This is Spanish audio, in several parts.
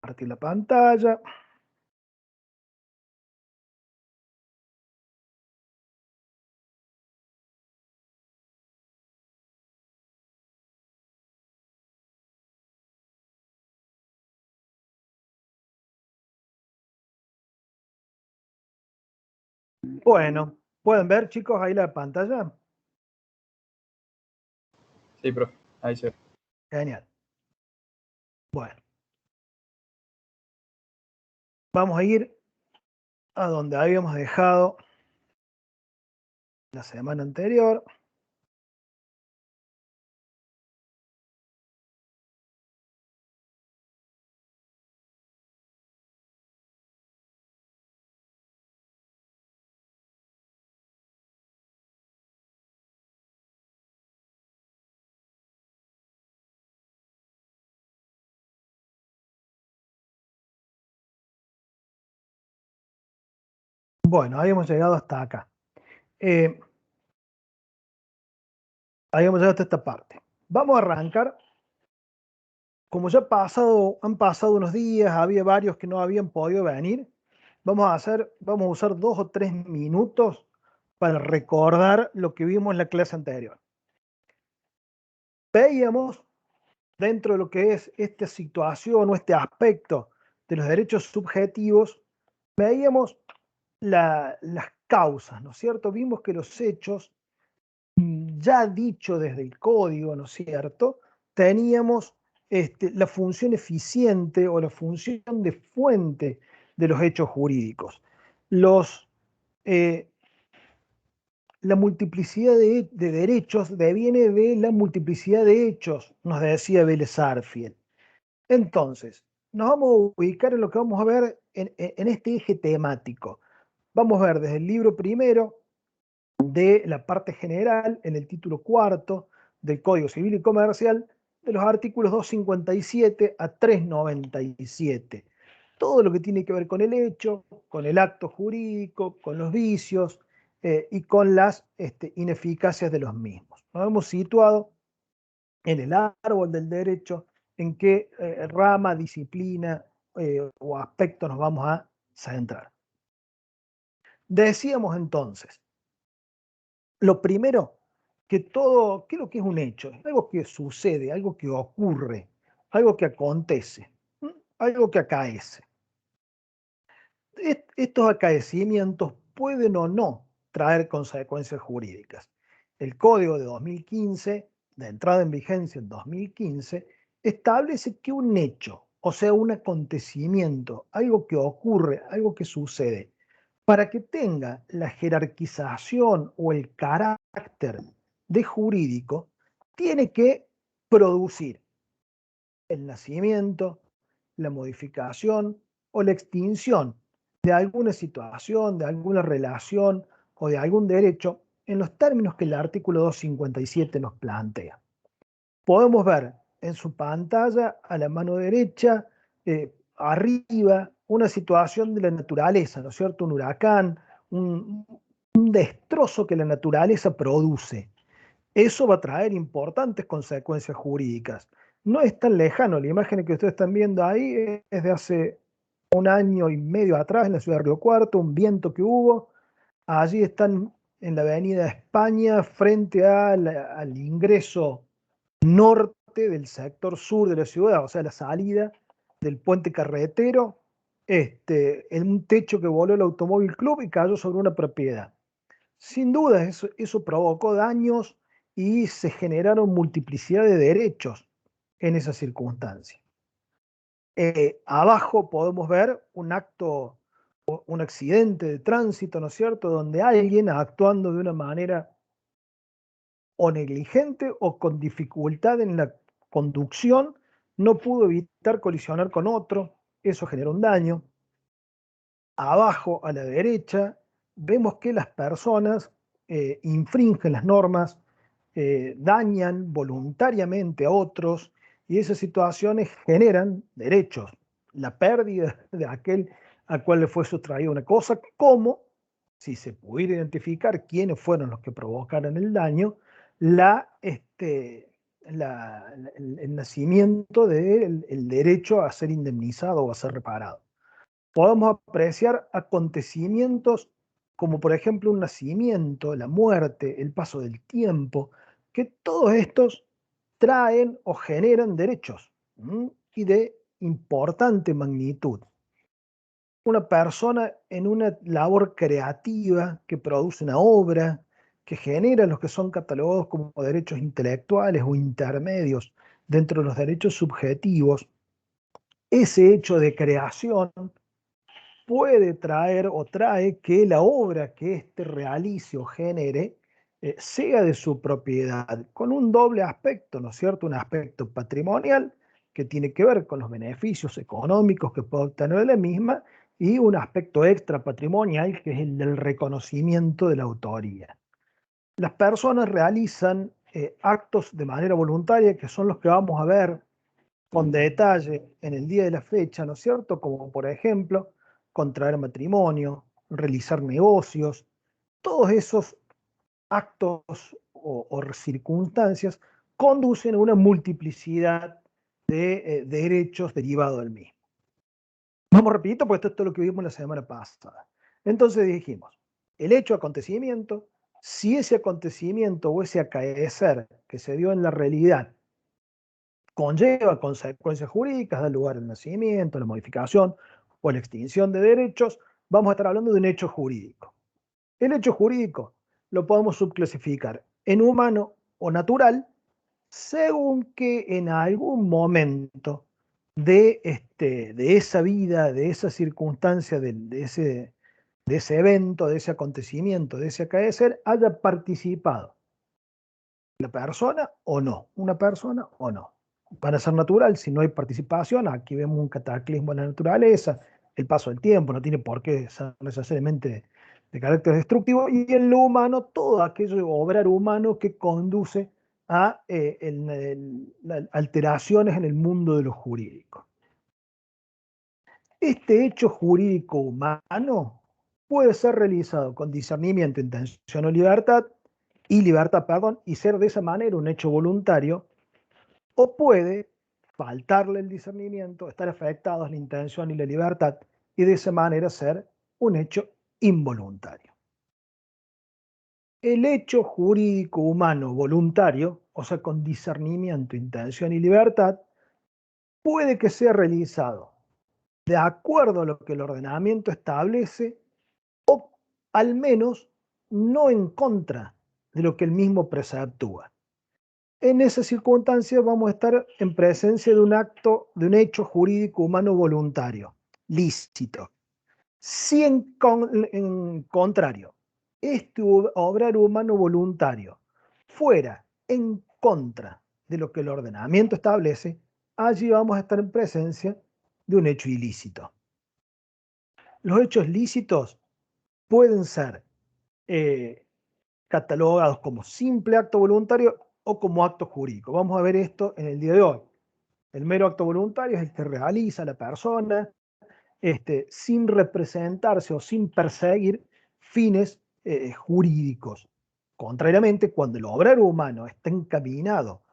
Compartir la pantalla. Bueno, ¿pueden ver, chicos, ahí la pantalla? Sí, profe, ahí se ve. Genial. Bueno, vamos a ir a donde habíamos dejado la semana anterior. Bueno, habíamos llegado hasta acá. Habíamos llegado hasta esta parte. Vamos a arrancar. Como ya han pasado unos días, había varios que no habían podido venir. Vamos a usar 2 o 3 minutos para recordar lo que vimos en la clase anterior. Veíamos, dentro de lo que es esta situación o este aspecto de los derechos subjetivos, veíamos las causas, ¿no es cierto? Vimos que los hechos, ya dicho desde el código, ¿no es cierto? Teníamos la función eficiente o la función de fuente de los hechos jurídicos. La multiplicidad de derechos deviene de la multiplicidad de hechos, nos decía Vélez Sarsfield. Entonces, nos vamos a ubicar en lo que vamos a ver en este eje temático. Vamos a ver desde el libro primero de la parte general, en el título cuarto del Código Civil y Comercial, de los artículos 257 a 397. Todo lo que tiene que ver con el hecho, con el acto jurídico, con los vicios y con las ineficacias de los mismos. Nos hemos situado en el árbol del derecho, en qué rama, disciplina o aspecto nos vamos a centrar. Decíamos entonces, lo primero, ¿qué es lo que es un hecho? Es algo que sucede, algo que ocurre, algo que acontece, algo que acaece. Estos acaecimientos pueden o no traer consecuencias jurídicas. El Código de 2015, de entrada en vigencia en 2015, establece que un hecho, o sea, un acontecimiento, algo que ocurre, algo que sucede, para que tenga la jerarquización o el carácter de jurídico, tiene que producir el nacimiento, la modificación o la extinción de alguna situación, de alguna relación o de algún derecho en los términos que el artículo 257 nos plantea. Podemos ver en su pantalla a la mano derecha, arriba, una situación de la naturaleza, ¿no es cierto? Un huracán, un destrozo que la naturaleza produce. Eso va a traer importantes consecuencias jurídicas. No es tan lejano, la imagen que ustedes están viendo ahí es de hace un año y medio atrás en la ciudad de Río Cuarto, un viento que hubo. Allí están en la avenida España, frente al ingreso norte del sector sur de la ciudad, o sea, la salida del puente carretero, en un techo que voló el Automóvil Club y cayó sobre una propiedad. Sin duda, eso provocó daños y se generaron multiplicidad de derechos en esa circunstancia. Abajo podemos ver un acto, un accidente de tránsito, ¿no es cierto?, donde alguien actuando de una manera o negligente o con dificultad en la conducción no pudo evitar colisionar con otro, eso generó un daño. Abajo a la derecha vemos que las personas infringen las normas, dañan voluntariamente a otros y esas situaciones generan derechos, la pérdida de aquel a cual le fue sustraída una cosa, como si se pudiera identificar quiénes fueron los que provocaron el daño, la el nacimiento del derecho a ser indemnizado o a ser reparado. Podemos apreciar acontecimientos como por ejemplo un nacimiento, la muerte, el paso del tiempo, que todos estos traen o generan derechos y de importante magnitud. Una persona en una labor creativa que produce una obra, que genera los que son catalogados como derechos intelectuales o intermedios dentro de los derechos subjetivos, ese hecho de creación puede traer o trae que la obra que éste realice o genere sea de su propiedad, con un doble aspecto, ¿no es cierto? Un aspecto patrimonial que tiene que ver con los beneficios económicos que puede obtener de la misma y un aspecto extra patrimonial que es el del reconocimiento de la autoría. Las personas realizan actos de manera voluntaria que son los que vamos a ver con detalle en el día de la fecha, ¿no es cierto? Como por ejemplo, contraer matrimonio, realizar negocios, todos esos actos o circunstancias conducen a una multiplicidad de derechos derivados del mismo. Vamos rapidito, porque esto es lo que vimos la semana pasada. Entonces dijimos, el hecho acontecimiento, si ese acontecimiento o ese acaecer que se dio en la realidad conlleva consecuencias jurídicas, da lugar al nacimiento, a la modificación o a la extinción de derechos, vamos a estar hablando de un hecho jurídico. El hecho jurídico lo podemos subclasificar en humano o natural, según que en algún momento de esa vida, de esa circunstancia, de ese evento, de ese acontecimiento, de ese acaecer, haya participado la persona o no, una persona o no. Para ser natural, si no hay participación, aquí vemos un cataclismo en la naturaleza, el paso del tiempo, no tiene por qué ser necesariamente de carácter destructivo, y en lo humano, todo aquello obrar humano que conduce a alteraciones en el mundo de lo jurídico. Este hecho jurídico humano puede ser realizado con discernimiento, intención o libertad, y ser de esa manera un hecho voluntario, o puede faltarle el discernimiento, estar afectados la intención y la libertad, y de esa manera ser un hecho involuntario. El hecho jurídico humano voluntario, o sea, con discernimiento, intención y libertad, puede que sea realizado de acuerdo a lo que el ordenamiento establece, o al menos no en contra de lo que el mismo preceptúa. En esa circunstancia vamos a estar en presencia de un acto, de un hecho jurídico humano voluntario, lícito. Si en contrario, este obrar humano voluntario fuera en contra de lo que el ordenamiento establece, allí vamos a estar en presencia de un hecho ilícito. Los hechos lícitos pueden ser catalogados como simple acto voluntario o como acto jurídico. Vamos a ver esto en el día de hoy. El mero acto voluntario es el que realiza la persona sin representarse o sin perseguir fines jurídicos. Contrariamente, cuando el obrar humano está encaminado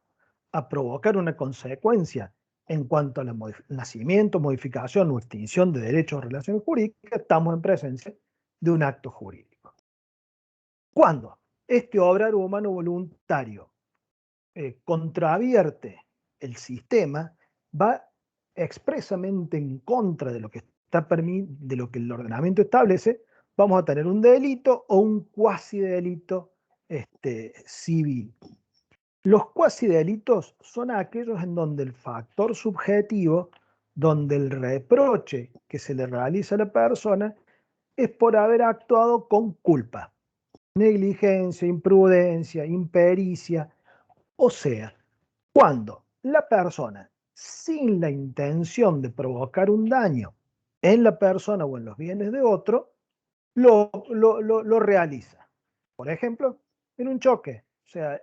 a provocar una consecuencia en cuanto al nacimiento, modificación o extinción de derechos o relaciones jurídicas, estamos en presencia de un acto jurídico. Cuando este obrar humano voluntario contravierte el sistema, va expresamente en contra de lo que de lo que el ordenamiento establece, vamos a tener un delito o un cuasi delito civil. Los cuasi delitos son aquellos en donde el factor subjetivo, donde el reproche que se le realiza a la persona es por haber actuado con culpa, negligencia, imprudencia, impericia, o sea, cuando la persona, sin la intención de provocar un daño en la persona o en los bienes de otro, lo realiza. Por ejemplo, en un choque. O sea,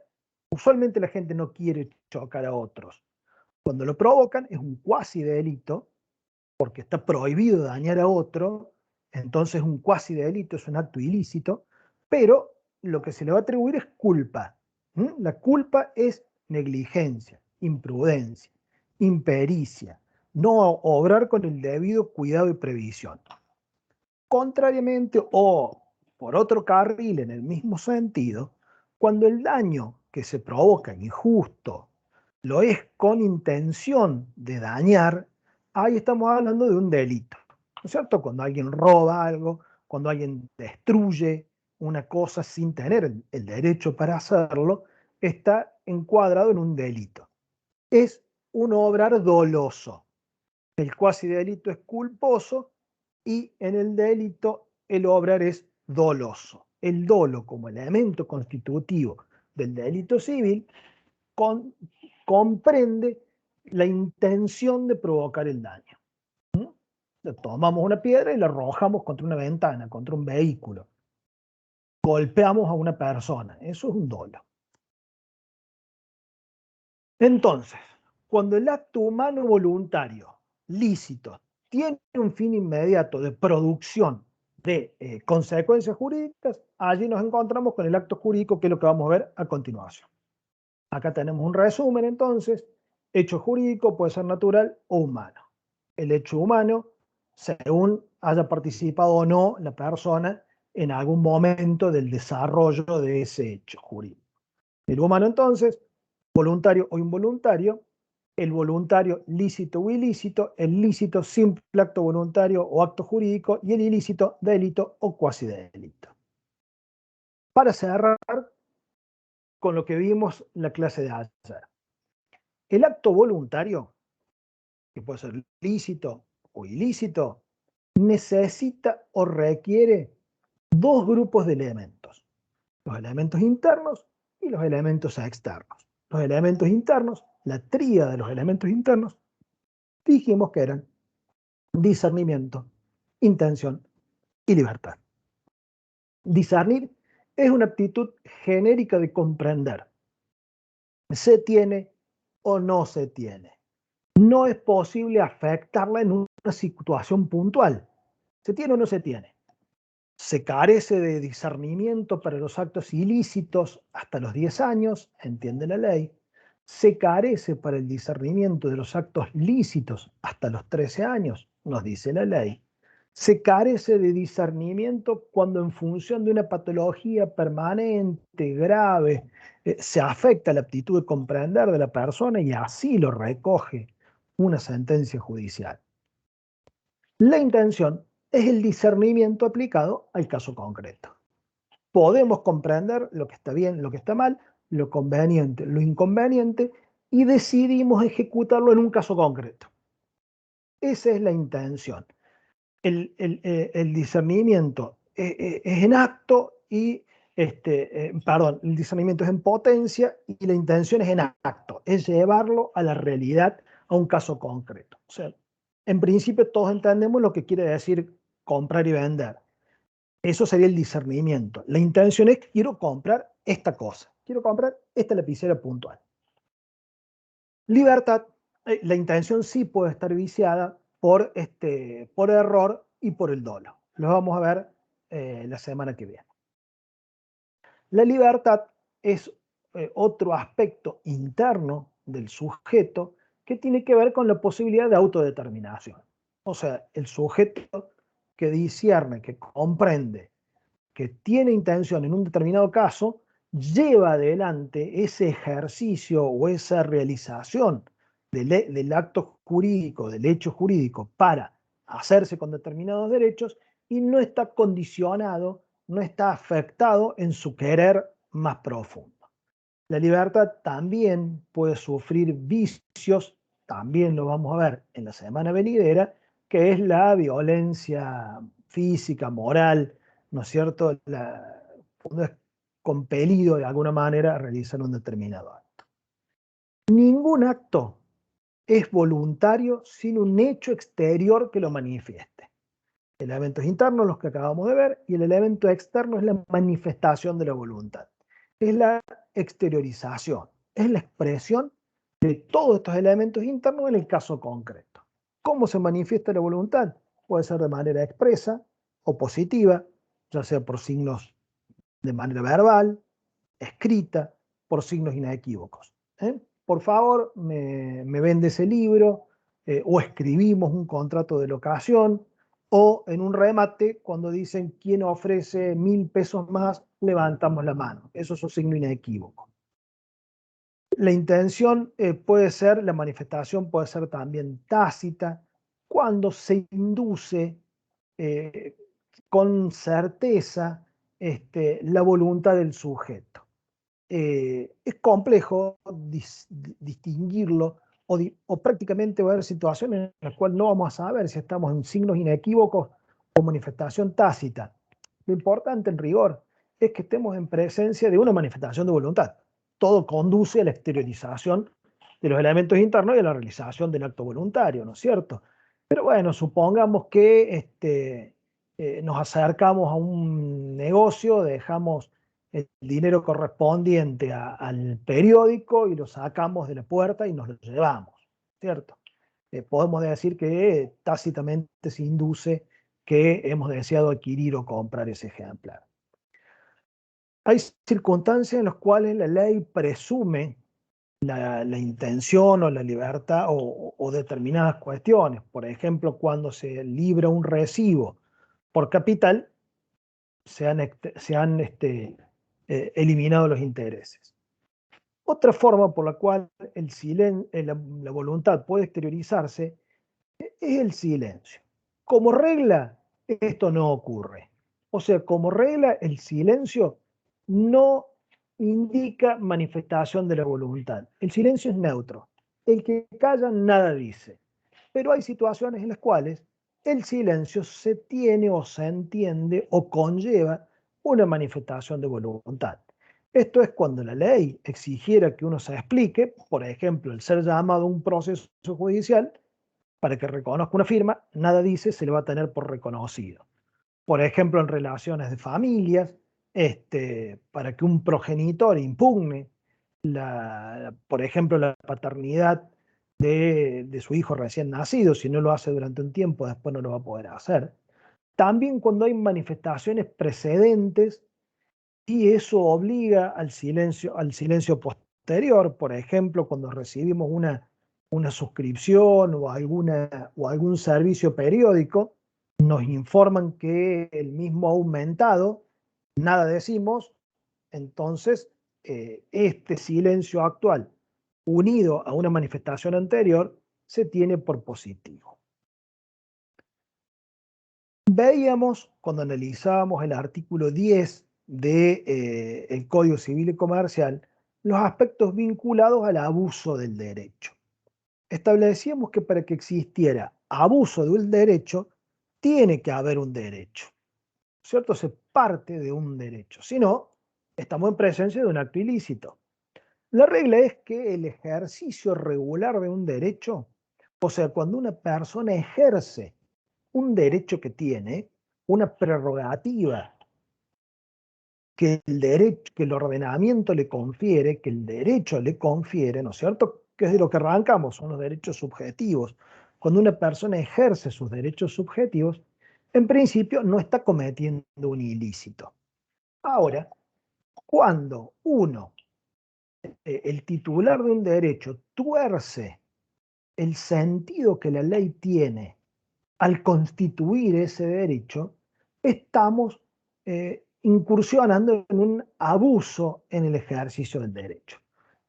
usualmente la gente no quiere chocar a otros. Cuando lo provocan es un cuasi delito, porque está prohibido dañar a otro, entonces un cuasi delito es un acto ilícito, pero lo que se le va a atribuir es culpa. La culpa es negligencia, imprudencia, impericia, no obrar con el debido cuidado y previsión. Contrariamente, o por otro carril en el mismo sentido, cuando el daño que se provoca injusto lo es con intención de dañar, ahí estamos hablando de un delito, ¿no es cierto? Cuando alguien roba algo, cuando alguien destruye una cosa sin tener el derecho para hacerlo, está encuadrado en un delito. Es un obrar doloso. El cuasi delito es culposo y en el delito el obrar es doloso. El dolo como elemento constitutivo del delito civil comprende la intención de provocar el daño. Tomamos una piedra y la arrojamos contra una ventana, contra un vehículo. Golpeamos a una persona. Eso es un dolo. Entonces, cuando el acto humano voluntario, lícito, tiene un fin inmediato de producción de consecuencias jurídicas, allí nos encontramos con el acto jurídico, que es lo que vamos a ver a continuación. Acá tenemos un resumen, entonces. Hecho jurídico puede ser natural o humano. El hecho humano, según haya participado o no la persona en algún momento del desarrollo de ese hecho jurídico. El humano, entonces, voluntario o involuntario, el voluntario lícito o ilícito, el lícito simple acto voluntario o acto jurídico, y el ilícito delito o cuasi delito. Para cerrar con lo que vimos en la clase de ayer. El acto voluntario, que puede ser lícito o ilícito, necesita o requiere dos grupos de elementos: los elementos internos y los elementos externos. Los elementos internos, la tríada de los elementos internos, dijimos que eran discernimiento, intención y libertad. Discernir es una actitud genérica de comprender. Se tiene o no se tiene. No es posible afectarla en una situación puntual. ¿Se tiene o no se tiene? Se carece de discernimiento para los actos ilícitos hasta los 10 años, entiende la ley. Se carece para el discernimiento de los actos lícitos hasta los 13 años, nos dice la ley. Se carece de discernimiento cuando, en función de una patología permanente, grave, se afecta la aptitud de comprender de la persona, y así lo recoge una sentencia judicial. La intención es el discernimiento aplicado al caso concreto. Podemos comprender lo que está bien, lo que está mal, lo conveniente, lo inconveniente, y decidimos ejecutarlo en un caso concreto. Esa es la intención. El discernimiento es en acto y, el discernimiento es en potencia, y la intención es en acto, es llevarlo a la realidad, a un caso concreto. O sea, en principio todos entendemos lo que quiere decir comprar y vender. Eso sería el discernimiento. La intención es: quiero comprar esta cosa, quiero comprar esta lapicera puntual. Libertad, la intención sí puede estar viciada por error y por el dolo. Lo vamos a ver la semana que viene. La libertad es otro aspecto interno del sujeto que tiene que ver con la posibilidad de autodeterminación. O sea, el sujeto que discierne, que comprende, que tiene intención en un determinado caso, lleva adelante ese ejercicio o esa realización del acto jurídico, del hecho jurídico, para hacerse con determinados derechos, y no está condicionado, no está afectado en su querer más profundo. La libertad también puede sufrir vicios, también lo vamos a ver en la semana venidera, que es la violencia física, moral, ¿no es cierto? Uno es compelido de alguna manera a realizar un determinado acto. Ningún acto es voluntario sin un hecho exterior que lo manifieste. Elementos internos, los que acabamos de ver, y el elemento externo es la manifestación de la voluntad. Es la exteriorización, es la expresión de todos estos elementos internos en el caso concreto. ¿Cómo se manifiesta la voluntad? Puede ser de manera expresa o positiva, ya sea por signos de manera verbal, escrita, por signos inequívocos. Por favor, me vende ese libro, o escribimos un contrato de locación, o en un remate, cuando dicen quién ofrece 1.000 pesos más, levantamos la mano. Eso es un signo inequívoco. La intención puede ser, la manifestación puede ser también tácita, cuando se induce con certeza la voluntad del sujeto. Es complejo distinguirlo o prácticamente va a haber situaciones en las cuales no vamos a saber si estamos en signos inequívocos o manifestación tácita. Lo importante en rigor es que estemos en presencia de una manifestación de voluntad. Todo conduce a la exteriorización de los elementos internos y a la realización del acto voluntario, ¿no es cierto? Pero bueno, supongamos que nos acercamos a un negocio, dejamos el dinero correspondiente al periódico y lo sacamos de la puerta y nos lo llevamos, ¿cierto? Podemos decir que tácitamente se induce que hemos deseado adquirir o comprar ese ejemplar. Hay circunstancias en las cuales la ley presume la intención o la libertad o determinadas cuestiones. Por ejemplo, cuando se libra un recibo por capital, se han eliminado los intereses. Otra forma por la cual la voluntad puede exteriorizarse es el silencio. Como regla, esto no ocurre. O sea, como regla, el silencio no indica manifestación de la voluntad. El silencio es neutro. El que calla nada dice. Pero hay situaciones en las cuales el silencio se tiene o se entiende o conlleva una manifestación de voluntad. Esto es cuando la ley exigiera que uno se explique, por ejemplo, el ser llamado a un proceso judicial, para que reconozca una firma, nada dice, se le va a tener por reconocido. Por ejemplo, en relaciones de familias, para que un progenitor impugne, por ejemplo, la paternidad de su hijo recién nacido, si no lo hace durante un tiempo, después no lo va a poder hacer. También cuando hay manifestaciones precedentes y eso obliga al silencio posterior, por ejemplo, cuando recibimos una suscripción o algún servicio periódico, nos informan que el mismo ha aumentado, nada decimos, entonces este silencio actual, unido a una manifestación anterior, se tiene por positivo. Veíamos, cuando analizábamos el artículo 10 del Código Civil y Comercial, los aspectos vinculados al abuso del derecho. Establecíamos que para que existiera abuso de un derecho, tiene que haber un derecho, ¿cierto? Se parte de un derecho, si no, estamos en presencia de un acto ilícito. La regla es que el ejercicio regular de un derecho, o sea, cuando una persona ejerce un derecho que tiene, una prerrogativa que el ordenamiento le confiere, que el derecho le confiere, ¿no es cierto? Que es de lo que arrancamos, son los derechos subjetivos. Cuando una persona ejerce sus derechos subjetivos, en principio no está cometiendo un ilícito. Ahora, cuando el titular de un derecho, tuerce el sentido que la ley tiene al constituir ese derecho, estamos incursionando en un abuso en el ejercicio del derecho.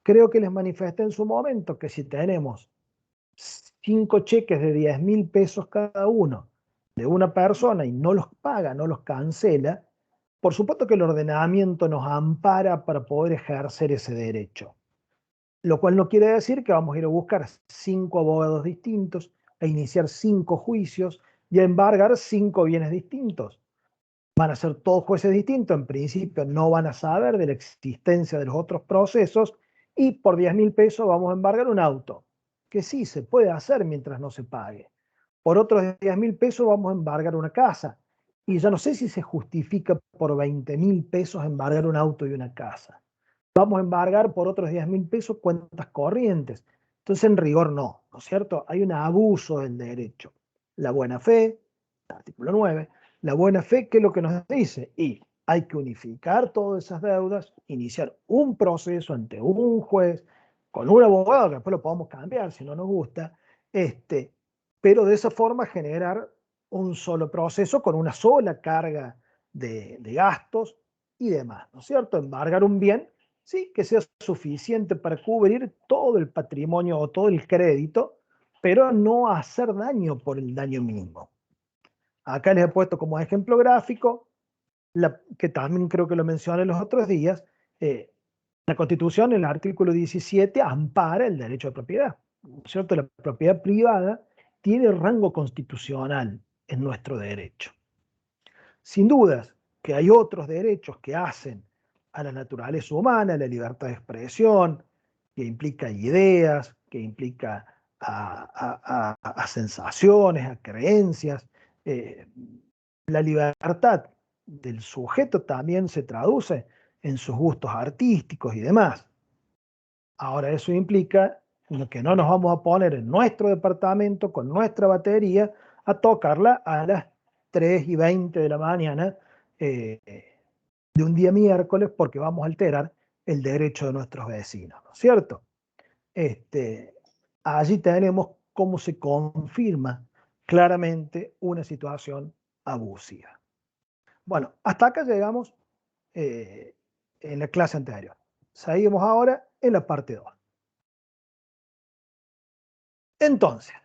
Creo que les manifesté en su momento que si tenemos 5 cheques de 10.000 pesos cada uno de una persona y no los paga, no los cancela, por supuesto que el ordenamiento nos ampara para poder ejercer ese derecho. Lo cual no quiere decir que vamos a ir a buscar 5 abogados distintos, a iniciar 5 juicios y a embargar 5 bienes distintos. Van a ser todos jueces distintos, en principio no van a saber de la existencia de los otros procesos y por 10.000 pesos vamos a embargar un auto, que sí se puede hacer mientras no se pague. Por otros 10.000 pesos vamos a embargar una casa y ya no sé si se justifica por 20.000 pesos embargar un auto y una casa. Vamos a embargar por otros 10.000 pesos cuentas corrientes. Entonces, en rigor, no, ¿no es cierto? Hay un abuso del derecho. La buena fe, artículo 9, la buena fe, ¿qué es lo que nos dice? Y hay que unificar todas esas deudas, iniciar un proceso ante un juez con un abogado, que después lo podemos cambiar si no nos gusta, pero de esa forma generar un solo proceso con una sola carga de gastos y demás, ¿no es cierto? Embargar un bien, sí, que sea suficiente para cubrir todo el patrimonio o todo el crédito, pero no hacer daño por el daño mismo. Acá les he puesto como ejemplo gráfico, que también creo que lo mencioné los otros días, la Constitución, en el artículo 17, ampara el derecho de propiedad, ¿no es cierto? La propiedad privada tiene rango constitucional en nuestro derecho. Sin dudas que hay otros derechos que hacen a la naturaleza humana, a la libertad de expresión, que implica ideas, que implica a sensaciones, a creencias. La libertad del sujeto también se traduce en sus gustos artísticos y demás. Ahora eso implica que no nos vamos a poner en nuestro departamento con nuestra batería a tocarla a las 3:20 de la mañana eh, de un día miércoles porque vamos a alterar el derecho de nuestros vecinos, ¿no es cierto? Allí tenemos cómo se confirma claramente una situación abusiva. Bueno, hasta acá llegamos eh, en la clase anterior. Seguimos ahora en la parte 2. Entonces,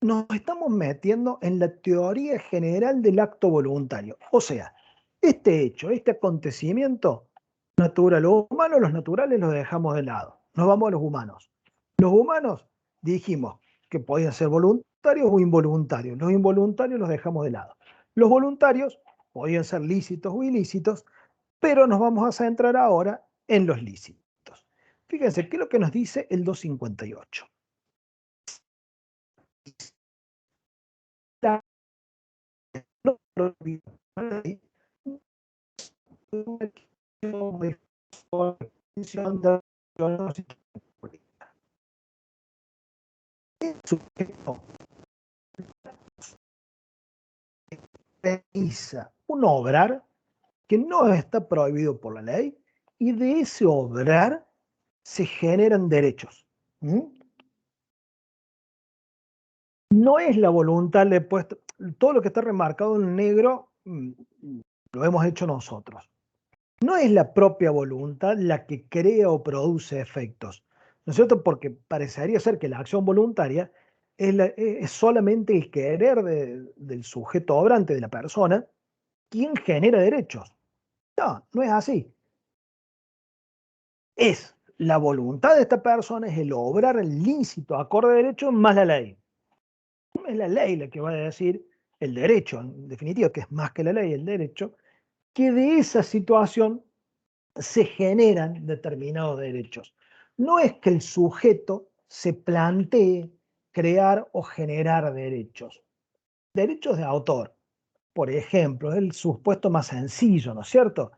nos estamos metiendo en la teoría general del acto voluntario. O sea, este hecho, este acontecimiento natural o humano, los naturales los dejamos de lado. Nos vamos a los humanos. Los humanos dijimos que podían ser voluntarios o involuntarios. Los involuntarios los dejamos de lado. Los voluntarios podían ser lícitos o ilícitos, pero nos vamos a centrar ahora en los lícitos. Fíjense, ¿qué es lo que nos dice el 258? La no el sujeto realiza un obrar que no está prohibido por la ley y de ese obrar se generan derechos. ¿Mm? No es la voluntad, le he puesto, todo lo que está remarcado en negro lo hemos hecho nosotros. No es la propia voluntad la que crea o produce efectos, ¿no es cierto? Porque parecería ser que la acción voluntaria es solamente el querer del sujeto obrante, de la persona, quien genera derechos. No, no es así. Es la voluntad de esta persona, es el obrar el lícito acorde a derecho más la ley. Es la ley la que va a decir el derecho, en definitiva, que es más que la ley, el derecho, que de esa situación se generan determinados derechos. No es que el sujeto se plantee crear o generar derechos. Derechos de autor, por ejemplo, es el supuesto más sencillo, ¿no es cierto?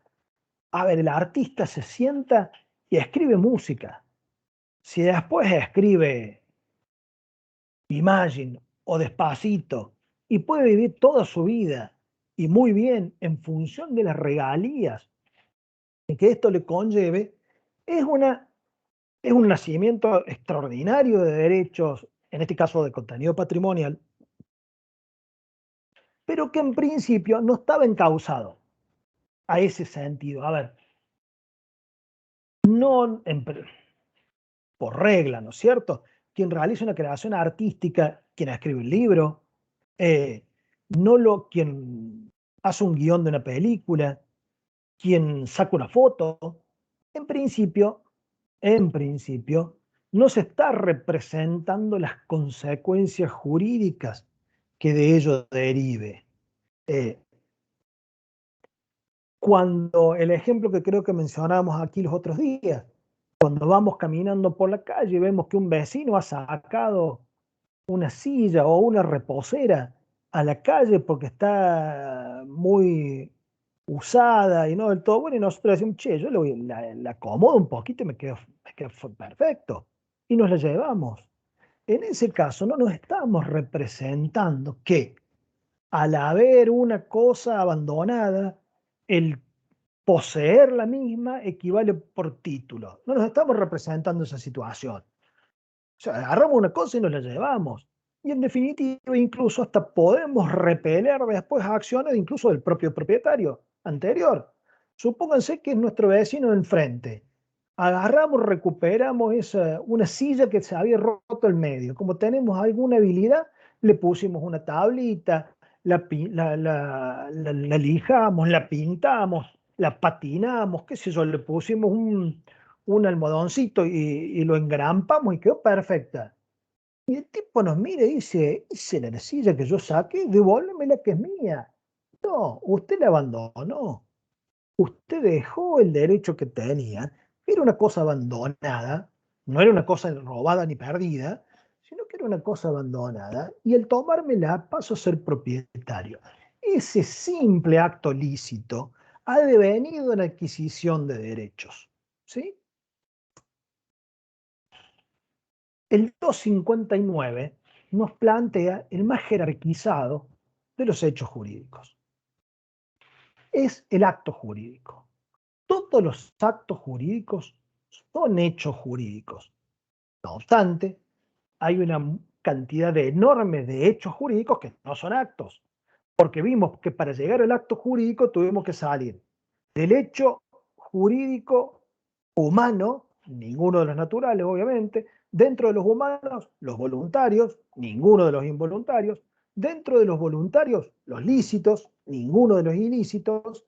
A ver, el artista se sienta y escribe música. Si después escribe Imagine o Despacito y puede vivir toda su vida y muy bien en función de las regalías que esto le conlleve, es es un nacimiento extraordinario de derechos, en este caso de contenido patrimonial, pero que en principio no estaba encauzado a ese sentido. A ver, no por regla, ¿no es cierto? Quien realiza una creación artística, quien escribe un libro, eh, quien hace un guión de una película, quien saca una foto, en principio, en principio, no se está representando las consecuencias jurídicas que de ello derive. Eh, Cuando el ejemplo que creo que mencionábamos aquí los otros días, cuando vamos caminando por la calle y vemos que un vecino ha sacado una silla o una reposera a la calle porque está muy usada y no del todo buena, y nosotros decimos, che, yo la acomodo un poquito y me quedo perfecto. Y nos la llevamos. En ese caso no nos estamos representando que al haber una cosa abandonada, el poseer la misma equivale por título. No nos estamos representando esa situación. O sea, agarramos una cosa y nos la llevamos. Y en definitiva, incluso hasta podemos repeler después acciones incluso del propio propietario anterior. Supónganse que es nuestro vecino de enfrente. Agarramos, recuperamos una silla que se había roto el medio. Como tenemos alguna habilidad, le pusimos una tablita, la lijamos, la pintamos, la patinamos, qué sé yo, le pusimos un almohadoncito y lo engrampamos y quedó perfecta. Y el tipo nos mira y dice, esa era la silla que yo saqué, devuélveme la que es mía. No, usted la abandonó. Usted dejó el derecho que tenía. Era una cosa abandonada, no era una cosa robada ni perdida, sino que era una cosa abandonada. Y el tomármela paso a ser propietario. Ese simple acto lícito ha devenido en adquisición de derechos. ¿Sí? El 259 nos plantea el más jerarquizado de los hechos jurídicos. Es el acto jurídico. Todos los actos jurídicos son hechos jurídicos. No obstante, hay una cantidad enorme de hechos jurídicos que no son actos, porque vimos que para llegar al acto jurídico tuvimos que salir del hecho jurídico humano, ninguno de los naturales, obviamente, dentro de los humanos, los voluntarios, ninguno de los involuntarios, dentro de los voluntarios, los lícitos, ninguno de los ilícitos,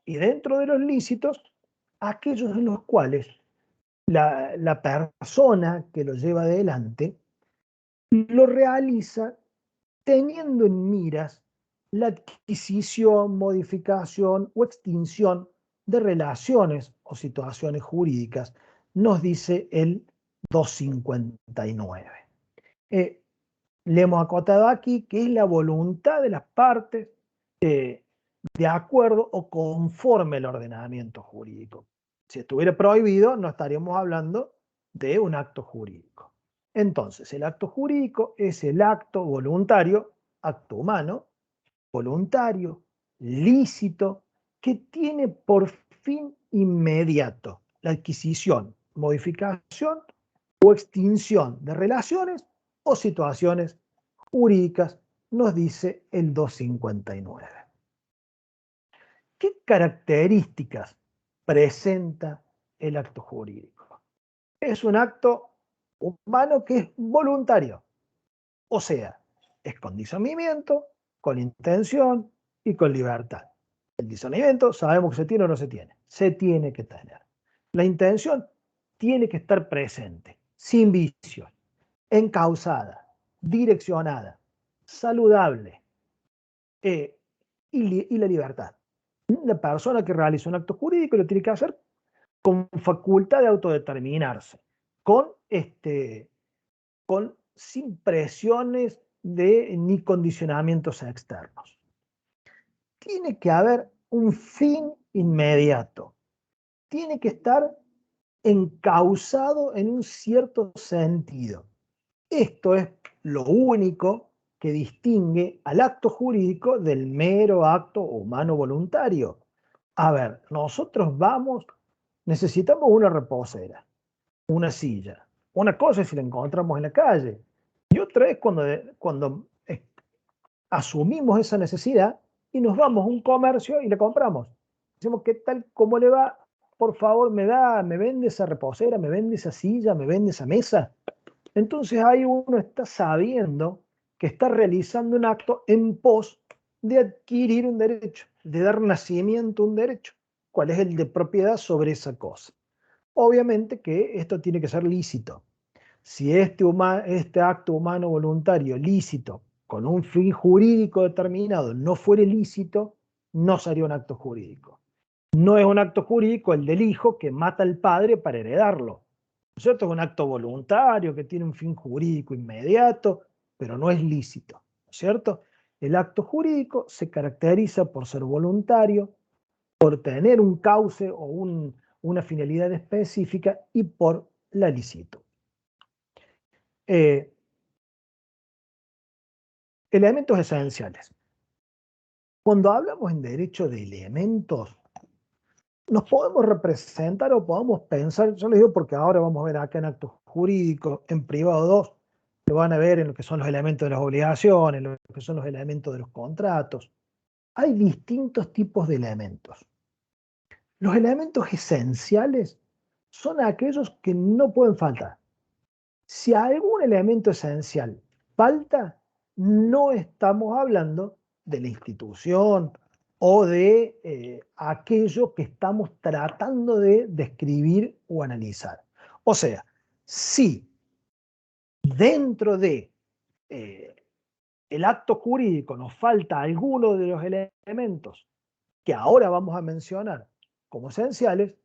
y dentro de los lícitos, aquellos en los cuales la persona que lo lleva adelante lo realiza teniendo en miras la adquisición, modificación o extinción de relaciones o situaciones jurídicas, nos dice el 259. Le hemos acotado aquí que es la voluntad de las partes de acuerdo o conforme al ordenamiento jurídico. Si estuviera prohibido, no estaríamos hablando de un acto jurídico. Entonces, el acto jurídico es el acto voluntario, acto humano, voluntario, lícito, que tiene por fin inmediato la adquisición, modificación o extinción de relaciones o situaciones jurídicas, nos dice el 259. ¿Qué características presenta el acto jurídico? Es un acto humano que es voluntario, o sea, es con discernimiento, con intención y con libertad. El discernimiento sabemos que se tiene o no se tiene que tener. La intención tiene que estar presente, sin vicios, encausada, direccionada, saludable, y la libertad. La persona que realiza un acto jurídico lo tiene que hacer con facultad de autodeterminarse, sin presiones ni condicionamientos externos. Tiene que haber un fin inmediato. Tiene que estar encausado en un cierto sentido. Esto es lo único que distingue al acto jurídico del mero acto humano voluntario. A ver, nosotros necesitamos una reposera, una silla. Una cosa es si la encontramos en la calle y otra es cuando asumimos esa necesidad y nos vamos a un comercio y la compramos. Decimos, ¿qué tal? ¿Cómo le va? Por favor, me vende esa reposera, me vende esa silla, me vende esa mesa. Entonces ahí uno está sabiendo que está realizando un acto en pos de adquirir un derecho, de dar nacimiento a un derecho. ¿Cuál es el de propiedad sobre esa cosa? Obviamente que esto tiene que ser lícito. Si este acto humano voluntario lícito con un fin jurídico determinado no fuera lícito, no sería un acto jurídico. No es un acto jurídico el del hijo que mata al padre para heredarlo. ¿No es cierto? Es un acto voluntario que tiene un fin jurídico inmediato, pero no es lícito. ¿No es cierto? El acto jurídico se caracteriza por ser voluntario, por tener un cauce o una finalidad específica y por la licitud. Elementos esenciales. Cuando hablamos en derecho de elementos, nos podemos representar o podemos pensar, yo les digo porque ahora vamos a ver acá en actos jurídicos, en privado 2, lo van a ver en lo que son los elementos de las obligaciones, en lo que son los elementos de los contratos. Hay distintos tipos de elementos. Los elementos esenciales son aquellos que no pueden faltar. Si algún elemento esencial falta, no estamos hablando de la institución o de aquello que estamos tratando de describir o analizar. O sea, si dentro de el acto jurídico nos falta alguno de los elementos que ahora vamos a mencionar como esenciales,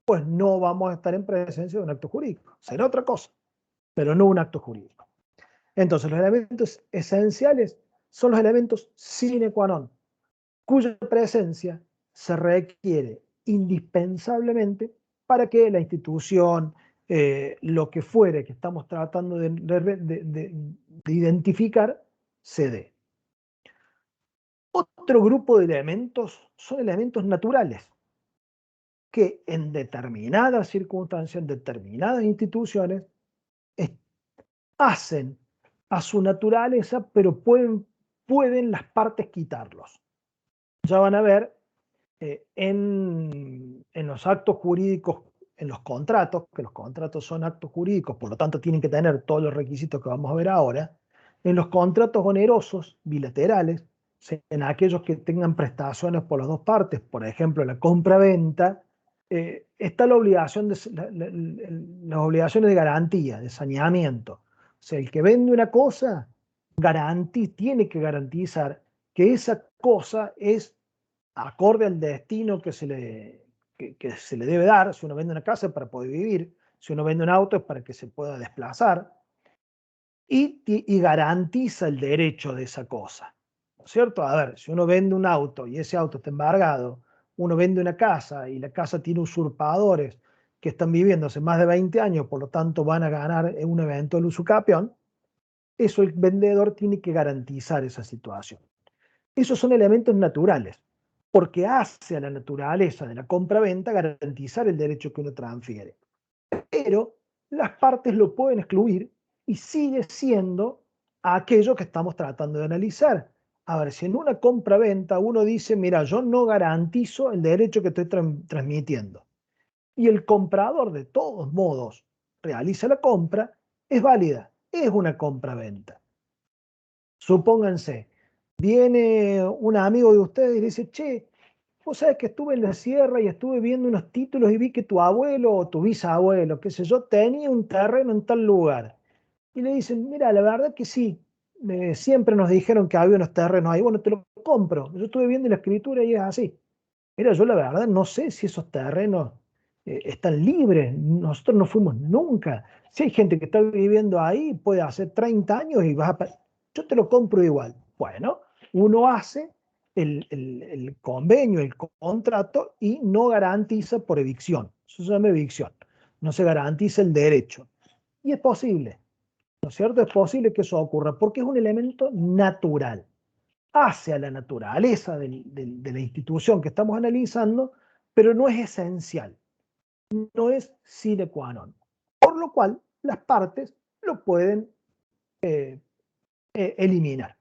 pues no vamos a estar en presencia de un acto jurídico. Será otra cosa, pero no un acto jurídico. Entonces, los elementos esenciales son los elementos sine qua non, cuya presencia se requiere indispensablemente para que la institución, lo que fuere que estamos tratando de identificar, se dé. Otro grupo de elementos son elementos naturales, que en determinadas circunstancias, en determinadas instituciones, hacen a su naturaleza, pero pueden las partes quitarlos. Ya van a ver en los actos jurídicos, en los contratos, que los contratos son actos jurídicos, por lo tanto tienen que tener todos los requisitos que vamos a ver ahora, en los contratos onerosos bilaterales, en aquellos que tengan prestaciones por las dos partes, por ejemplo la compra-venta, está la obligación las obligaciones de garantía, de saneamiento. O sea, el que vende una cosa tiene que garantizar que esa cosa es acorde al destino que se le debe dar. Si uno vende una casa es para poder vivir, si uno vende un auto es para que se pueda desplazar, y garantiza el derecho de esa cosa, ¿no es cierto? A ver, si uno vende un auto y ese auto está embargado, uno vende una casa y la casa tiene usurpadores que están viviendo hace más de 20 años, por lo tanto van a ganar en un eventual usucapión, eso el vendedor tiene que garantizar esa situación. Esos son elementos naturales, porque hace a la naturaleza de la compra-venta garantizar el derecho que uno transfiere. Pero las partes lo pueden excluir y sigue siendo aquello que estamos tratando de analizar. A ver, si en una compra-venta uno dice, mira, yo no garantizo el derecho que estoy transmitiendo, y el comprador de todos modos realiza la compra, es válida, es una compra-venta. Supónganse, viene un amigo de ustedes y le dice, che, vos sabés que estuve en la sierra y estuve viendo unos títulos y vi que tu abuelo o tu bisabuelo, qué sé yo, tenía un terreno en tal lugar. Y le dicen, mira, la verdad que sí, siempre nos dijeron que había unos terrenos ahí, bueno, te lo compro. Yo estuve viendo la escritura y es así. Mira, yo la verdad no sé si esos terrenos están libres, nosotros no fuimos nunca. Si hay gente que está viviendo ahí, puede hacer 30 años y yo te lo compro igual. Bueno, uno hace el convenio, el contrato y no garantiza por evicción. Eso se llama evicción. No se garantiza el derecho. Y es posible, ¿no es cierto? Es posible que eso ocurra porque es un elemento natural. Hace a la naturaleza de la institución que estamos analizando, pero no es esencial, no es sine qua non. Por lo cual, las partes lo pueden eliminar.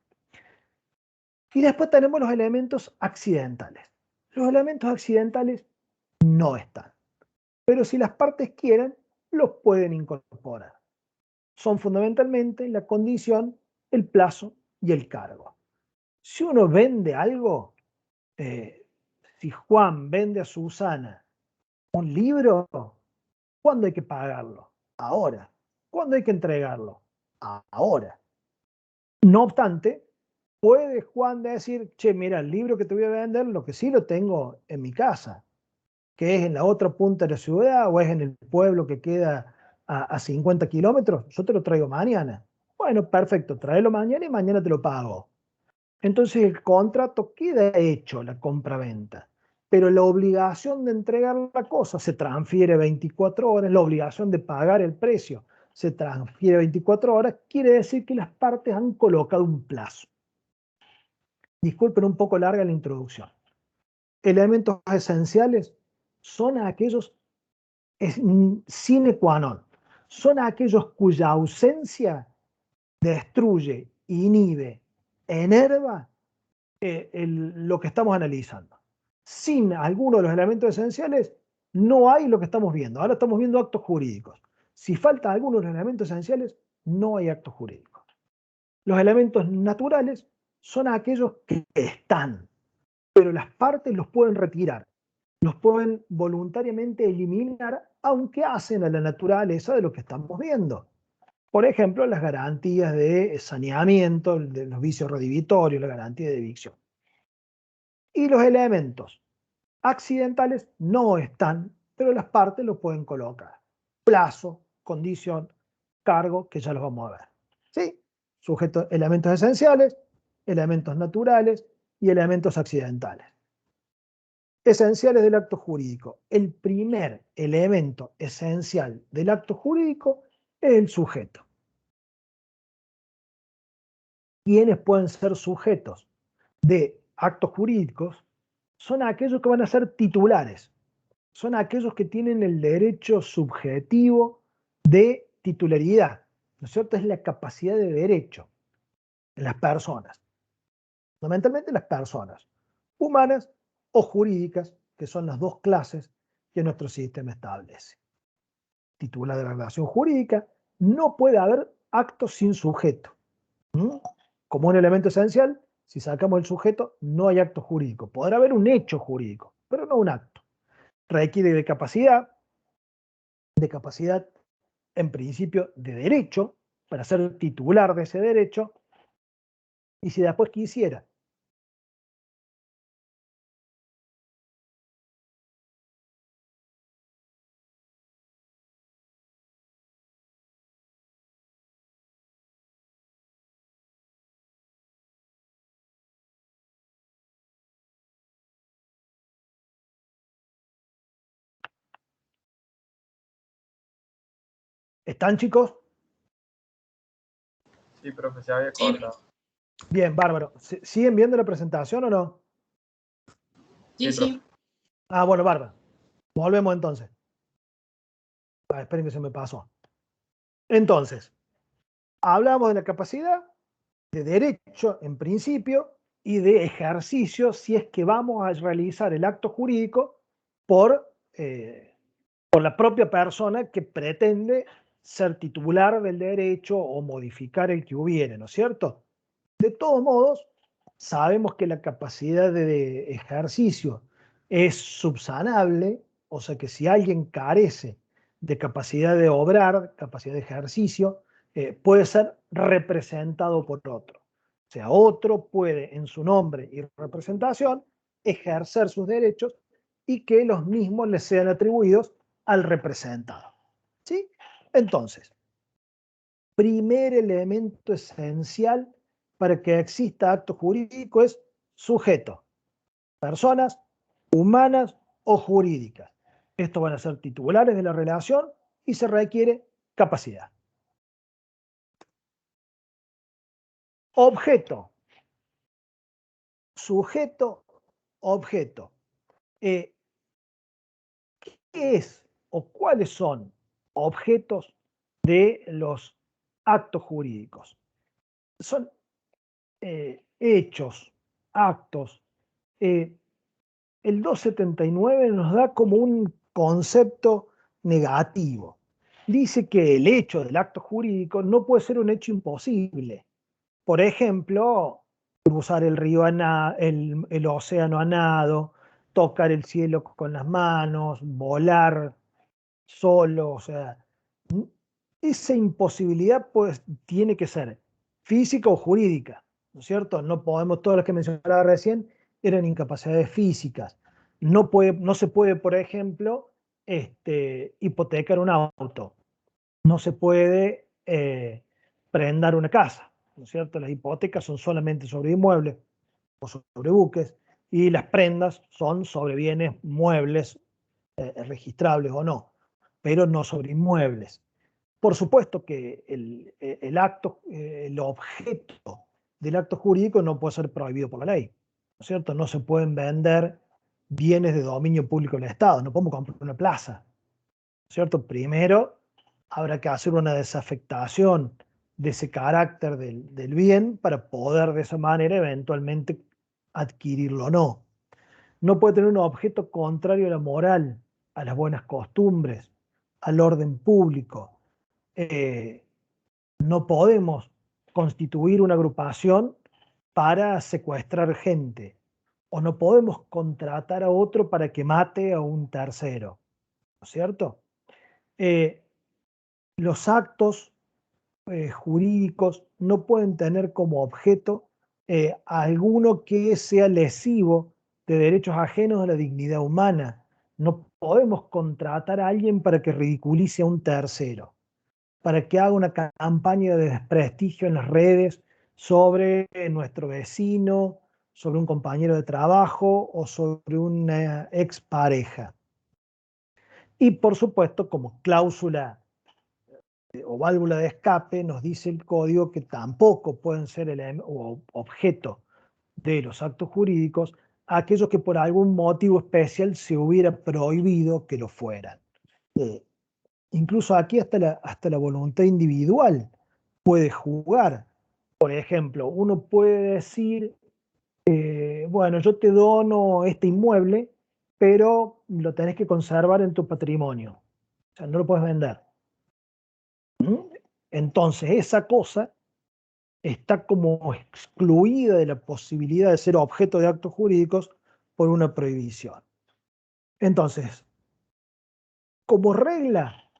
Y después tenemos los elementos accidentales. Los elementos accidentales no están, pero si las partes quieren, los pueden incorporar. Son fundamentalmente la condición, el plazo y el cargo. Si uno vende algo, si Juan vende a Susana un libro, ¿cuándo hay que pagarlo? Ahora. ¿Cuándo hay que entregarlo? Ahora. No obstante, puede Juan decir, che, mira, el libro que te voy a vender, lo que sí lo tengo en mi casa, que es en la otra punta de la ciudad o es en el pueblo que queda a 50 kilómetros, yo te lo traigo mañana. Bueno, perfecto, tráelo mañana y mañana te lo pago. Entonces el contrato queda hecho, la compra-venta, pero la obligación de entregar la cosa se transfiere 24 horas, la obligación de pagar el precio se transfiere 24 horas, quiere decir que las partes han colocado un plazo. Disculpen un poco larga la introducción. Elementos esenciales son aquellos sine qua non, son aquellos cuya ausencia destruye, inhibe, enerva lo que estamos analizando. Sin alguno de los elementos esenciales, no hay lo que estamos viendo. Ahora estamos viendo actos jurídicos. Si falta alguno de los elementos esenciales, no hay actos jurídicos. Los elementos naturales son aquellos que están, pero las partes los pueden retirar, los pueden voluntariamente eliminar, aunque hacen a la naturaleza de lo que estamos viendo. Por ejemplo, las garantías de saneamiento, de los vicios redivitorios, la garantía de evicción. Y los elementos accidentales no están, pero las partes lo pueden colocar. Plazo, condición, cargo, que ya los vamos a ver. ¿Sí? Sujetos, elementos esenciales, elementos naturales y elementos accidentales. Esenciales del acto jurídico. El primer elemento esencial del acto jurídico es el sujeto. ¿Quiénes pueden ser sujetos de actos jurídicos? Son aquellos que van a ser titulares. Son aquellos que tienen el derecho subjetivo de titularidad. ¿No es cierto? Es la capacidad de derecho en las personas. Fundamentalmente las personas humanas o jurídicas, que son las dos clases que nuestro sistema establece. Titular de la relación jurídica, no puede haber actos sin sujeto. Como un elemento esencial, si sacamos el sujeto, no hay acto jurídico. Podrá haber un hecho jurídico, pero no un acto. Requiere de capacidad en principio de derecho, para ser titular de ese derecho, y si después quisiera ¿Están, chicos? Sí, profe, se había cortado. Bien, bárbaro. ¿Siguen viendo la presentación o no? Sí, profe. Ah, bueno, bárbaro. Volvemos entonces. Esperen que se me pasó. Entonces, hablamos de la capacidad de derecho en principio y de ejercicio si es que vamos a realizar el acto jurídico por la propia persona que pretende ser titular del derecho o modificar el que hubiere, ¿no es cierto? De todos modos, sabemos que la capacidad de ejercicio es subsanable, o sea que si alguien carece de capacidad de obrar, capacidad de ejercicio, puede ser representado por otro. O sea, otro puede en su nombre y representación ejercer sus derechos y que los mismos les sean atribuidos al representado. ¿Sí? Entonces, primer elemento esencial para que exista acto jurídico es sujeto. Personas humanas o jurídicas. Estos van a ser titulares de la relación y se requiere capacidad. Objeto. Sujeto, objeto. ¿Qué es o cuáles son objetos de los actos jurídicos? Son hechos, actos. El 279 nos da como un concepto negativo. Dice que el hecho del acto jurídico no puede ser un hecho imposible. Por ejemplo, cruzar el río, el océano a nado, tocar el cielo con las manos, volar solo, o sea, esa imposibilidad pues tiene que ser física o jurídica, ¿no es cierto? No podemos, todas las que mencionaba recién eran incapacidades físicas. No se puede, por ejemplo, hipotecar un auto. No se puede prendar una casa, ¿no es cierto? Las hipotecas son solamente sobre inmuebles o sobre buques y las prendas son sobre bienes muebles, registrables o no, pero no sobre inmuebles. Por supuesto que el objeto del acto jurídico no puede ser prohibido por la ley, ¿no es cierto? No se pueden vender bienes de dominio público del Estado. No podemos comprar una plaza, ¿cierto? Primero habrá que hacer una desafectación de ese carácter del bien para poder de esa manera eventualmente adquirirlo o no. No puede tener un objeto contrario a la moral, a las buenas costumbres, al orden público. No podemos constituir una agrupación para secuestrar gente, o no podemos contratar a otro para que mate a un tercero, ¿no es cierto? Eh, los actos jurídicos no pueden tener como objeto alguno que sea lesivo de derechos ajenos a la dignidad humana. No podemos contratar a alguien para que ridiculice a un tercero, para que haga una campaña de desprestigio en las redes sobre nuestro vecino, sobre un compañero de trabajo o sobre una expareja. Y por supuesto, como cláusula o válvula de escape, nos dice el código que tampoco pueden ser objeto de los actos jurídicos aquellos que por algún motivo especial se hubiera prohibido que lo fueran. Incluso aquí hasta la voluntad individual puede jugar. Por ejemplo, uno puede decir, bueno, yo te dono este inmueble, pero lo tenés que conservar en tu patrimonio. O sea, no lo puedes vender. Entonces, esa cosa está como excluida de la posibilidad de ser objeto de actos jurídicos por una prohibición. Entonces, como regla,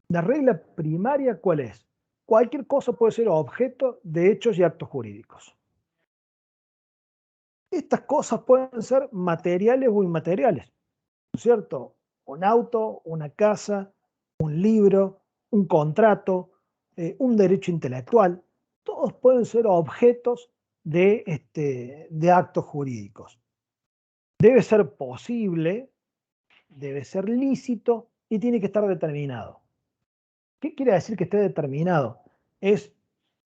la regla primaria, ¿cuál es? Cualquier cosa puede ser objeto de hechos y actos jurídicos. Estas cosas pueden ser materiales o inmateriales, ¿no es cierto? Un auto, una casa, un libro, un contrato, un derecho intelectual, todos pueden ser objetos de actos jurídicos. Debe ser posible, debe ser lícito y tiene que estar determinado. ¿Qué quiere decir que esté determinado? Es,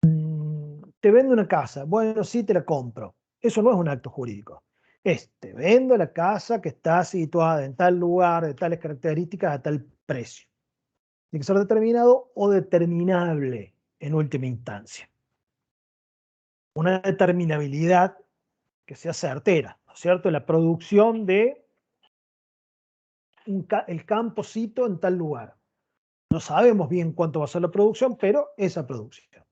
te vendo una casa, bueno, sí te la compro. Eso no es un acto jurídico. Es, te vendo la casa que está situada en tal lugar, de tales características, a tal precio. Tiene que ser determinado o determinable en última instancia. Una determinabilidad que sea certera, ¿no es cierto? La producción de el campocito en tal lugar. No sabemos bien cuánto va a ser la producción, pero esa producción.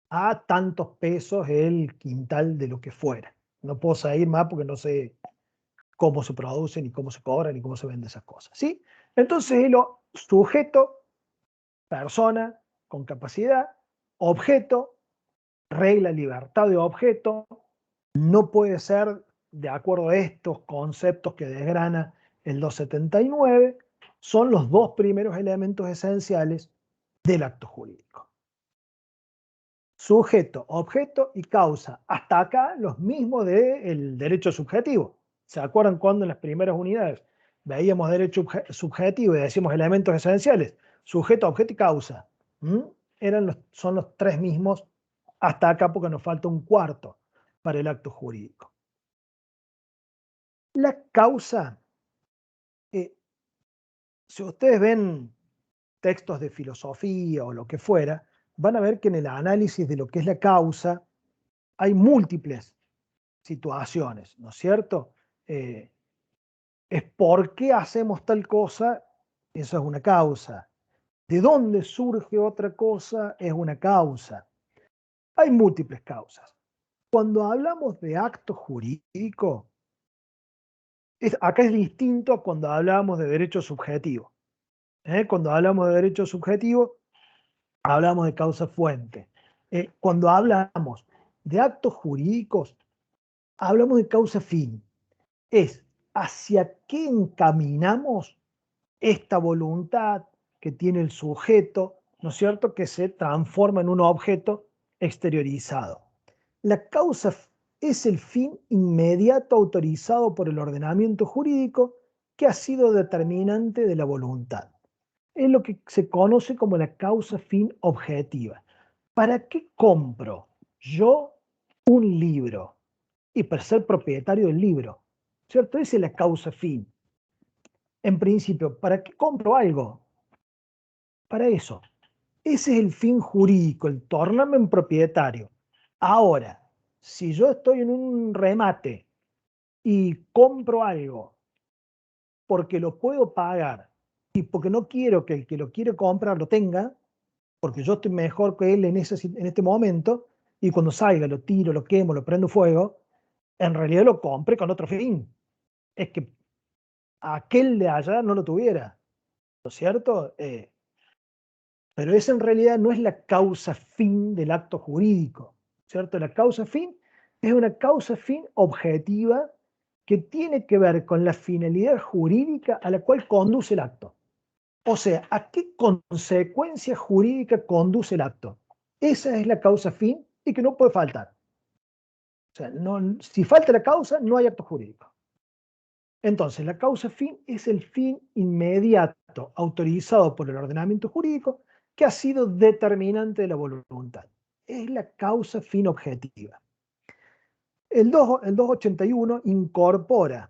A tantos pesos el quintal de lo que fuera. No puedo seguir más porque no sé cómo se producen, ni cómo se cobran, ni cómo se venden esas cosas. ¿Sí? Entonces, lo sujeto, persona con capacidad, objeto, regla, libertad de objeto, no puede ser de acuerdo a estos conceptos que desgrana el 279, son los dos primeros elementos esenciales del acto jurídico. Sujeto, objeto y causa. Hasta acá los mismos del derecho subjetivo. ¿Se acuerdan cuando en las primeras unidades veíamos derecho subjetivo y decíamos elementos esenciales? Sujeto, objeto y causa. Son los tres mismos hasta acá porque nos falta un cuarto para el acto jurídico. La causa, si ustedes ven textos de filosofía o lo que fuera, van a ver que en el análisis de lo que es la causa hay múltiples situaciones, ¿no es cierto? Es por qué hacemos tal cosa, eso es una causa. ¿De dónde surge otra cosa? Es una causa. Hay múltiples causas. Cuando hablamos de acto jurídico, acá es distinto a cuando hablamos de derecho subjetivo. Cuando hablamos de derecho subjetivo, hablamos de causa fuente. Cuando hablamos de actos jurídicos, hablamos de causa fin. Es hacia qué encaminamos esta voluntad que tiene el sujeto, ¿no es cierto?, que se transforma en un objeto exteriorizado. La causa es el fin inmediato autorizado por el ordenamiento jurídico que ha sido determinante de la voluntad. Es lo que se conoce como la causa fin objetiva. ¿Para qué compro yo un libro? Y para ser propietario del libro, ¿cierto? Esa es la causa fin. En principio, ¿para qué compro algo? Para eso. Ese es el fin jurídico, el tornarme en propietario. Ahora, si yo estoy en un remate y compro algo porque lo puedo pagar y porque no quiero que el que lo quiere comprar lo tenga, porque yo estoy mejor que él en este momento, y cuando salga lo tiro, lo quemo, lo prendo fuego, en realidad lo compré con otro fin. Es que aquel de allá no lo tuviera, ¿no es cierto? Pero esa en realidad no es la causa fin del acto jurídico, ¿cierto? La causa fin es una causa fin objetiva que tiene que ver con la finalidad jurídica a la cual conduce el acto. O sea, ¿a qué consecuencia jurídica conduce el acto? Esa es la causa fin y que no puede faltar. O sea, no, si falta la causa, no hay acto jurídico. Entonces, la causa fin es el fin inmediato autorizado por el ordenamiento jurídico que ha sido determinante de la voluntad. Es la causa fin objetiva. El 281 incorpora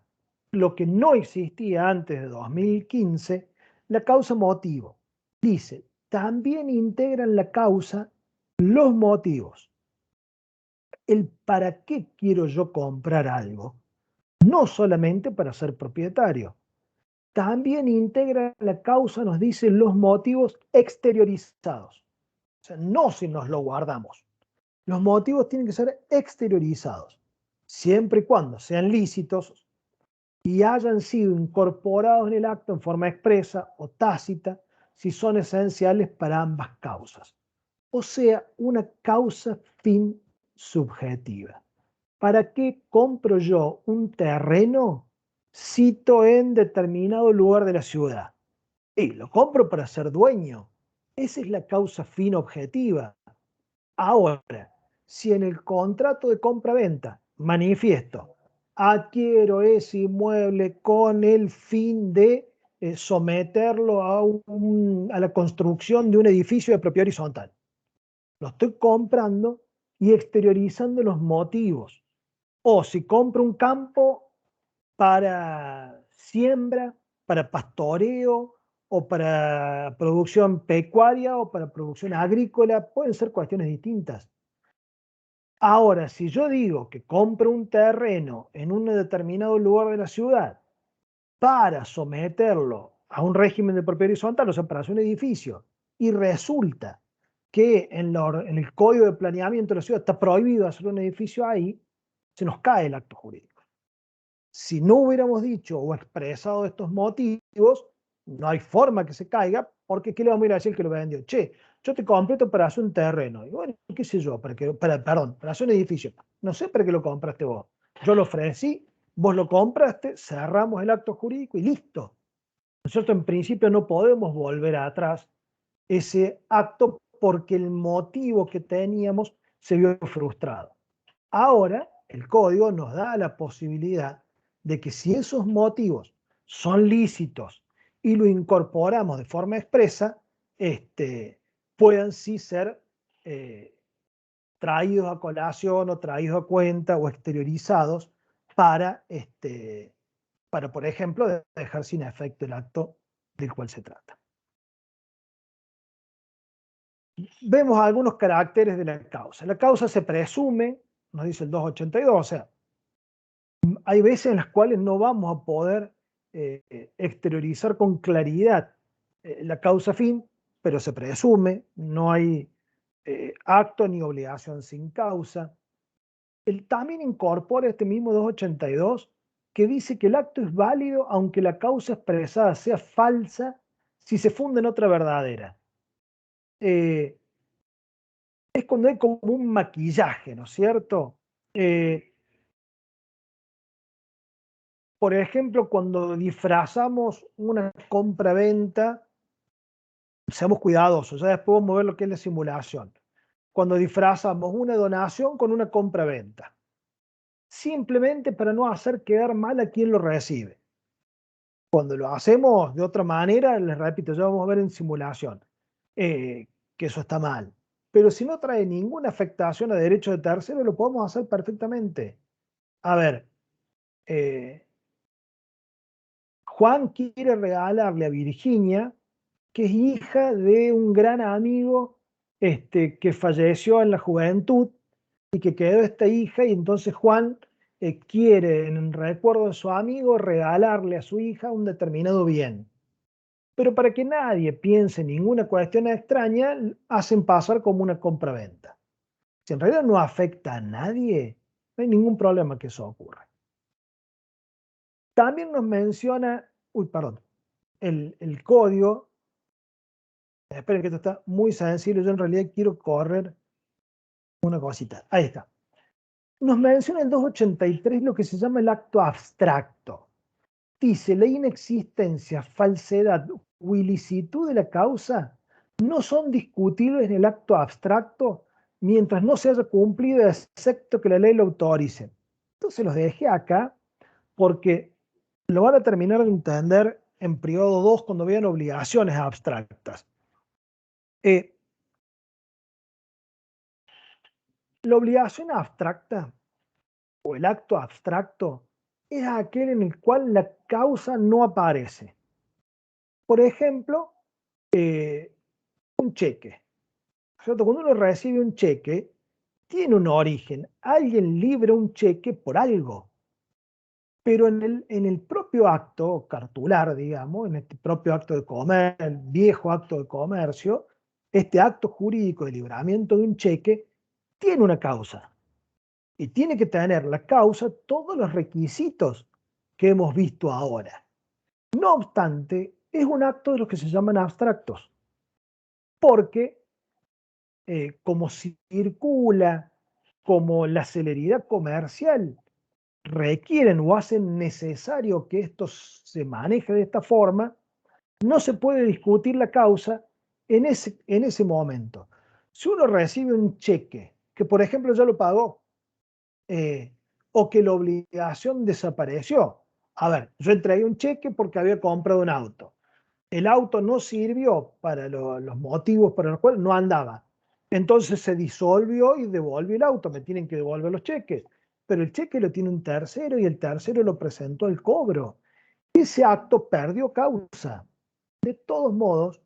lo que no existía antes de 2015, la causa motivo. Dice, también integran la causa los motivos. El para qué quiero yo comprar algo. No solamente para ser propietario. También integra la causa, nos dice, los motivos exteriorizados. O sea, no si nos lo guardamos. Los motivos tienen que ser exteriorizados, siempre y cuando sean lícitos y hayan sido incorporados en el acto en forma expresa o tácita, si son esenciales para ambas causas. O sea, una causa fin subjetiva. ¿Para qué compro yo un terreno cito en determinado lugar de la ciudad? Y lo compro para ser dueño. Esa es la causa fin objetiva. Ahora, si en el contrato de compra-venta manifiesto, adquiero ese inmueble con el fin de someterlo a la construcción de un edificio de propiedad horizontal, lo estoy comprando y exteriorizando los motivos. O si compro un campo para siembra, para pastoreo o para producción pecuaria o para producción agrícola, pueden ser cuestiones distintas. Ahora, si yo digo que compro un terreno en un determinado lugar de la ciudad para someterlo a un régimen de propiedad horizontal, o sea, para hacer un edificio, y resulta que en el código de planeamiento de la ciudad está prohibido hacer un edificio ahí, se nos cae el acto jurídico. Si no hubiéramos dicho o expresado estos motivos, no hay forma que se caiga, porque ¿qué le vamos a ir a decir que lo vendió? Che, yo te completo para hacer un terreno. Y bueno, qué sé yo, para hacer un edificio. No sé para qué lo compraste vos. Yo lo ofrecí, vos lo compraste, cerramos el acto jurídico y listo. Nosotros en principio no podemos volver atrás ese acto porque el motivo que teníamos se vio frustrado. Ahora, el código nos da la posibilidad de que si esos motivos son lícitos y lo incorporamos de forma expresa, puedan sí ser traídos a colación o traídos a cuenta o exteriorizados para, por ejemplo, dejar sin efecto el acto del cual se trata. Vemos algunos caracteres de la causa. La causa se presume, nos dice el 282, o sea, hay veces en las cuales no vamos a poder exteriorizar con claridad la causa fin, pero se presume, no hay acto ni obligación sin causa. Él también incorpora este mismo 282 que dice que el acto es válido aunque la causa expresada sea falsa si se funda en otra verdadera. Es cuando hay como un maquillaje, ¿no es cierto? Por ejemplo, cuando disfrazamos una compra-venta, seamos cuidadosos, ya después vamos a ver lo que es la simulación. Cuando disfrazamos una donación con una compra-venta, simplemente para no hacer quedar mal a quien lo recibe. Cuando lo hacemos de otra manera, les repito, ya vamos a ver en simulación que eso está mal. Pero si no trae ninguna afectación a derechos de terceros, lo podemos hacer perfectamente. A ver, Juan quiere regalarle a Virginia, que es hija de un gran amigo que falleció en la juventud y que quedó esta hija, y entonces Juan quiere, en recuerdo de su amigo, regalarle a su hija un determinado bien. Pero para que nadie piense ninguna cuestión extraña, hacen pasar como una compra-venta. Si en realidad no afecta a nadie, no hay ningún problema que eso ocurra. También nos menciona, el código. Esperen que esto está muy sensible, yo en realidad quiero correr una cosita. Ahí está. Nos menciona el 283 lo que se llama el acto abstracto. Dice, la inexistencia, falsedad o ilicitud de la causa no son discutibles en el acto abstracto mientras no se haya cumplido excepto que la ley lo autorice. Entonces los dejé acá porque lo van a terminar de entender en periodo 2 cuando vean obligaciones abstractas. La obligación abstracta o el acto abstracto es aquel en el cual la causa no aparece. Por ejemplo, un cheque. ¿Cierto? Cuando uno recibe un cheque, tiene un origen. Alguien libra un cheque por algo. Pero en el propio acto cartular, digamos, en este propio acto de comercio, el viejo acto de comercio, este acto jurídico de libramiento de un cheque tiene una causa. Y tiene que tener la causa todos los requisitos que hemos visto ahora. No obstante, es un acto de los que se llaman abstractos, porque como circula, como la celeridad comercial requieren o hacen necesario que esto se maneje de esta forma, no se puede discutir la causa en ese momento. Si uno recibe un cheque, que por ejemplo ya lo pagó, o que la obligación desapareció. A ver, yo entregué un cheque porque había comprado un auto. El auto no sirvió para los motivos para los cuales no andaba. Entonces se disolvió y devolvió el auto. Me tienen que devolver los cheques. Pero el cheque lo tiene un tercero y el tercero lo presentó al cobro. Ese acto perdió causa. De todos modos,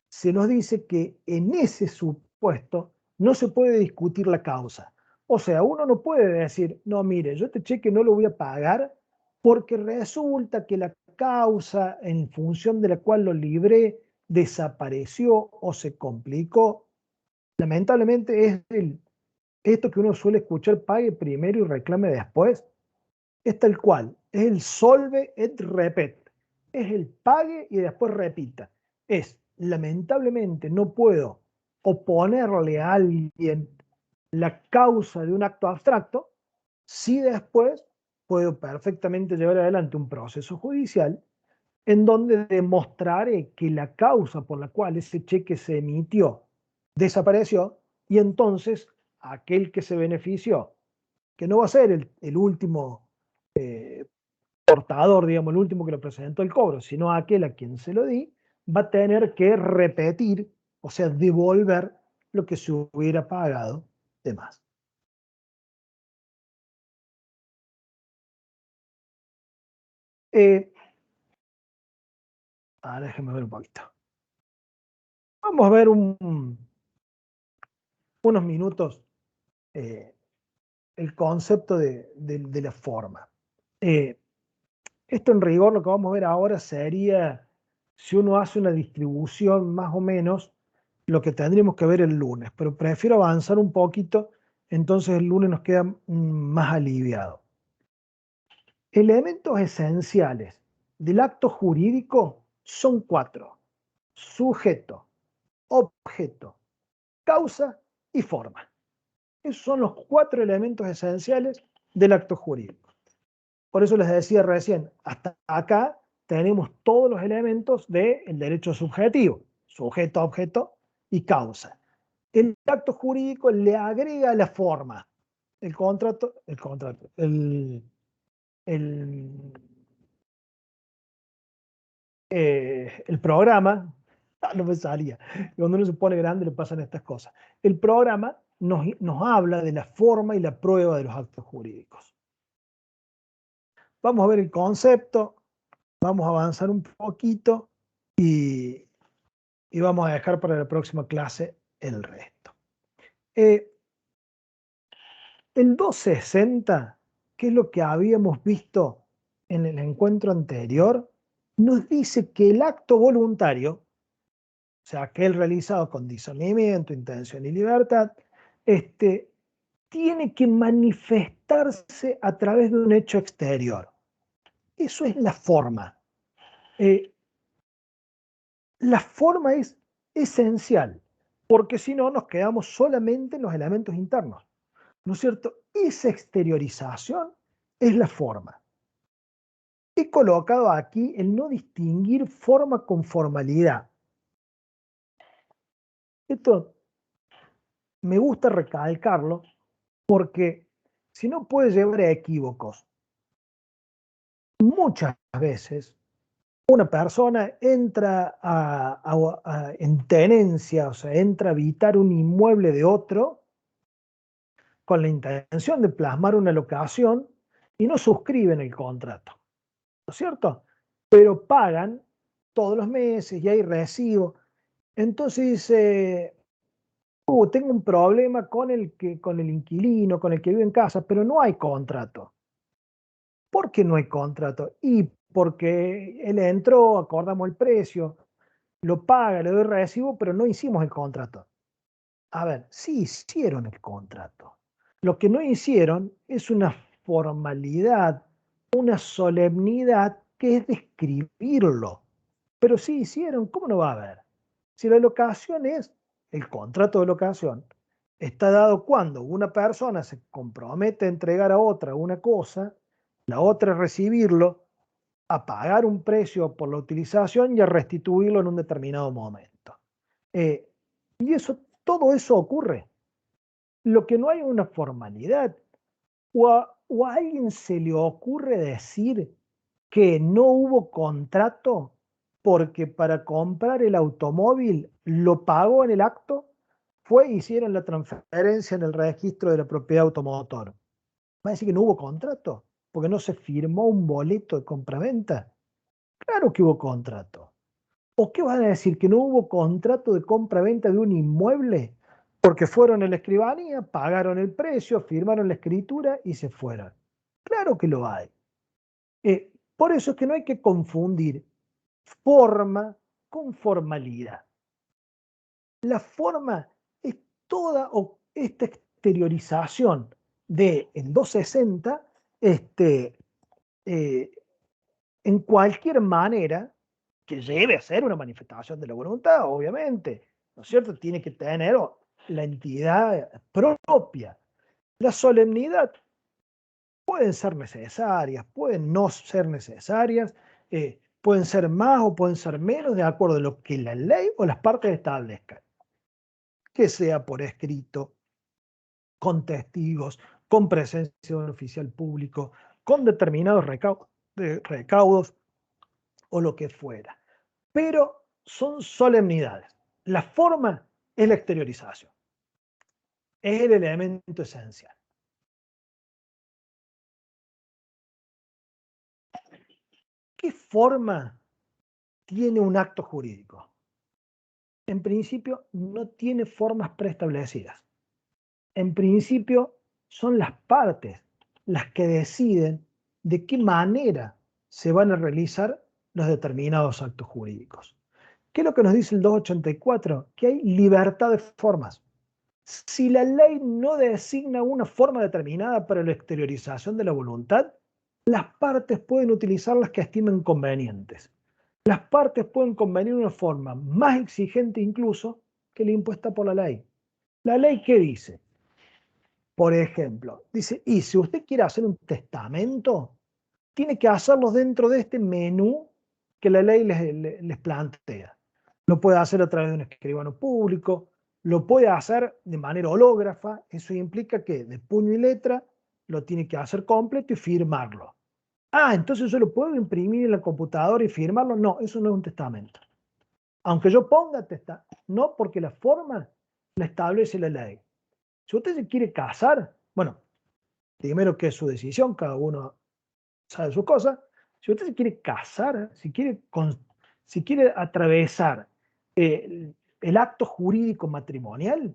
se nos dice que en ese supuesto no se puede discutir la causa. O sea, uno no puede decir, no, mire, yo este cheque no lo voy a pagar porque resulta que la causa en función de la cual lo libré desapareció o se complicó. Lamentablemente esto que uno suele escuchar, pague primero y reclame después, es tal cual, es el solve et repet, es el pague y después repita. Lamentablemente no puedo oponerle a alguien la causa de un acto abstracto si después puedo perfectamente llevar adelante un proceso judicial en donde demostraré que la causa por la cual ese cheque se emitió desapareció, y entonces aquel que se benefició, que no va a ser el último portador, digamos, el último que lo presentó el cobro, sino aquel a quien se lo di, va a tener que repetir, o sea, devolver lo que se hubiera pagado de más. Déjenme ver un poquito. Vamos a ver unos minutos el concepto de la forma. Esto en rigor lo que vamos a ver ahora sería si uno hace una distribución más o menos lo que tendríamos que ver el lunes, pero prefiero avanzar un poquito, entonces el lunes nos queda más aliviado. Elementos esenciales del acto jurídico son 4: sujeto, objeto, causa y forma. Esos son los 4 elementos esenciales del acto jurídico. Por eso les decía recién, hasta acá tenemos todos los elementos del derecho subjetivo: sujeto, objeto y causa. El acto jurídico le agrega la forma, el programa. No me salía. Cuando uno se pone grande le pasan estas cosas. El programa nos habla de la forma y la prueba de los actos jurídicos. Vamos a ver el concepto. vamos a avanzar un poquito y vamos a dejar para la próxima clase el resto. El 260, que es lo que habíamos visto en el encuentro anterior, nos dice que el acto voluntario, o sea, aquel realizado con discernimiento, intención y libertad, tiene que manifestarse a través de un hecho exterior. Eso es la forma. La forma es esencial, porque si no nos quedamos solamente en los elementos internos. ¿No es cierto? Esa exteriorización es la forma. He colocado aquí el no distinguir forma con formalidad. Esto me gusta recalcarlo porque si no puede llevar a equívocos. Muchas veces una persona entra en tenencia, o sea, entra a habitar un inmueble de otro con la intención de plasmar una locación y no suscriben el contrato, ¿no es cierto? Pero pagan todos los meses y hay recibo. Entonces dice, tengo un problema con el inquilino, con el que vive en casa, pero no hay contrato. ¿Por qué no hay contrato? Y porque él entró, acordamos el precio, lo paga, le doy recibo, pero no hicimos el contrato. A ver, sí hicieron el contrato. Lo que no hicieron es una formalidad, una solemnidad que es describirlo. Pero sí hicieron, ¿cómo no va a haber? Si la locación es, el contrato de locación, está dado cuando una persona se compromete a entregar a otra una cosa, la otra es recibirlo, a pagar un precio por la utilización y a restituirlo en un determinado momento. Y todo eso ocurre. Lo que no hay es una formalidad. O a alguien se le ocurre decir que no hubo contrato porque para comprar el automóvil lo pagó en el acto, hicieron la transferencia en el registro de la propiedad automotor. ¿Va a decir que no hubo contrato? ¿Porque no se firmó un boleto de compraventa? Claro que hubo contrato. ¿O qué van a decir? ¿Que no hubo contrato de compra-venta de un inmueble? Porque fueron a la escribanía, pagaron el precio, firmaron la escritura y se fueron. Claro que lo hay. Por eso es que no hay que confundir forma con formalidad. La forma es toda esta exteriorización del 260 en cualquier manera que lleve a ser una manifestación de la voluntad, obviamente, ¿no es cierto? Tiene que tener la entidad propia. La solemnidad pueden ser necesarias, pueden no ser necesarias, pueden ser más o pueden ser menos de acuerdo a lo que la ley o las partes establezcan. Que sea por escrito, con testigos, con presencia de un oficial público, con determinados recaudos o lo que fuera. Pero son solemnidades. La forma es la exteriorización. Es el elemento esencial. ¿Qué forma tiene un acto jurídico? En principio, no tiene formas preestablecidas. En principio, son las partes las que deciden de qué manera se van a realizar los determinados actos jurídicos. ¿Qué es lo que nos dice el 284? Que hay libertad de formas. Si la ley no designa una forma determinada para la exteriorización de la voluntad, las partes pueden utilizar las que estimen convenientes. Las partes pueden convenir una forma más exigente incluso que la impuesta por la ley. ¿La ley qué dice? Por ejemplo, dice, y si usted quiere hacer un testamento, tiene que hacerlo dentro de este menú que la ley les plantea. Lo puede hacer a través de un escribano público, lo puede hacer de manera hológrafa, eso implica que de puño y letra lo tiene que hacer completo y firmarlo. Ah, entonces yo lo puedo imprimir en la computadora y firmarlo. No, eso no es un testamento. Aunque yo ponga testamento, no, porque la forma la establece la ley. Si usted se quiere casar, bueno, primero que es su decisión, cada uno sabe sus cosas. Si usted se quiere casar, si quiere atravesar el acto jurídico matrimonial,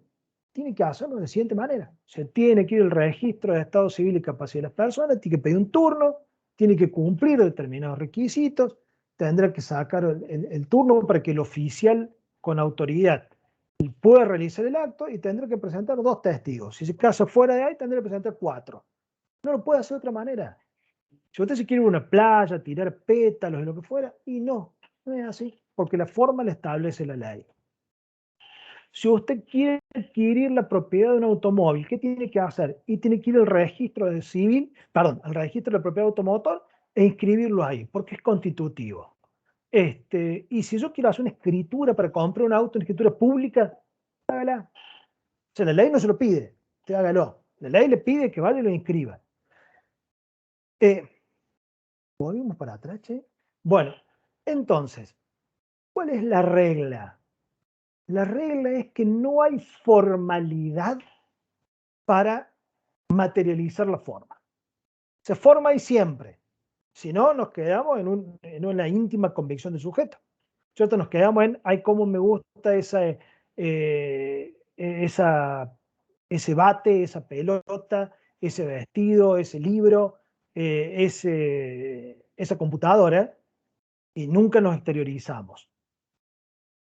tiene que hacerlo de la siguiente manera. Se tiene que ir al registro de Estado Civil y Capacidad de las Personas, tiene que pedir un turno, tiene que cumplir determinados requisitos, tendrá que sacar el turno para que el oficial con autoridad pueda realizar el acto y tendrá que presentar 2 testigos. Si se casa fuera de ahí, tendrá que presentar 4. No lo puede hacer de otra manera. Si usted se quiere ir a una playa, tirar pétalos y lo que fuera, y no es así, porque la forma la establece la ley. Si usted quiere adquirir la propiedad de un automóvil, ¿qué tiene que hacer? Y tiene que ir al registro al registro de la propiedad automotor e inscribirlo ahí, porque es constitutivo. Y si yo quiero hacer una escritura para comprar un auto, una escritura pública, hágala. O sea, la ley no se lo pide, usted hágalo. La ley le pide que vaya y lo inscriba. Volvimos para atrás, ¿che? Bueno, entonces, ¿cuál es la regla? La regla es que no hay formalidad para materializar la forma. Se forma ahí siempre. Si no, nos quedamos en una íntima convicción del sujeto. ¿Cierto? Nos quedamos en, ay, cómo me gusta ese bate, esa pelota, ese vestido, ese libro, esa computadora, y nunca nos exteriorizamos.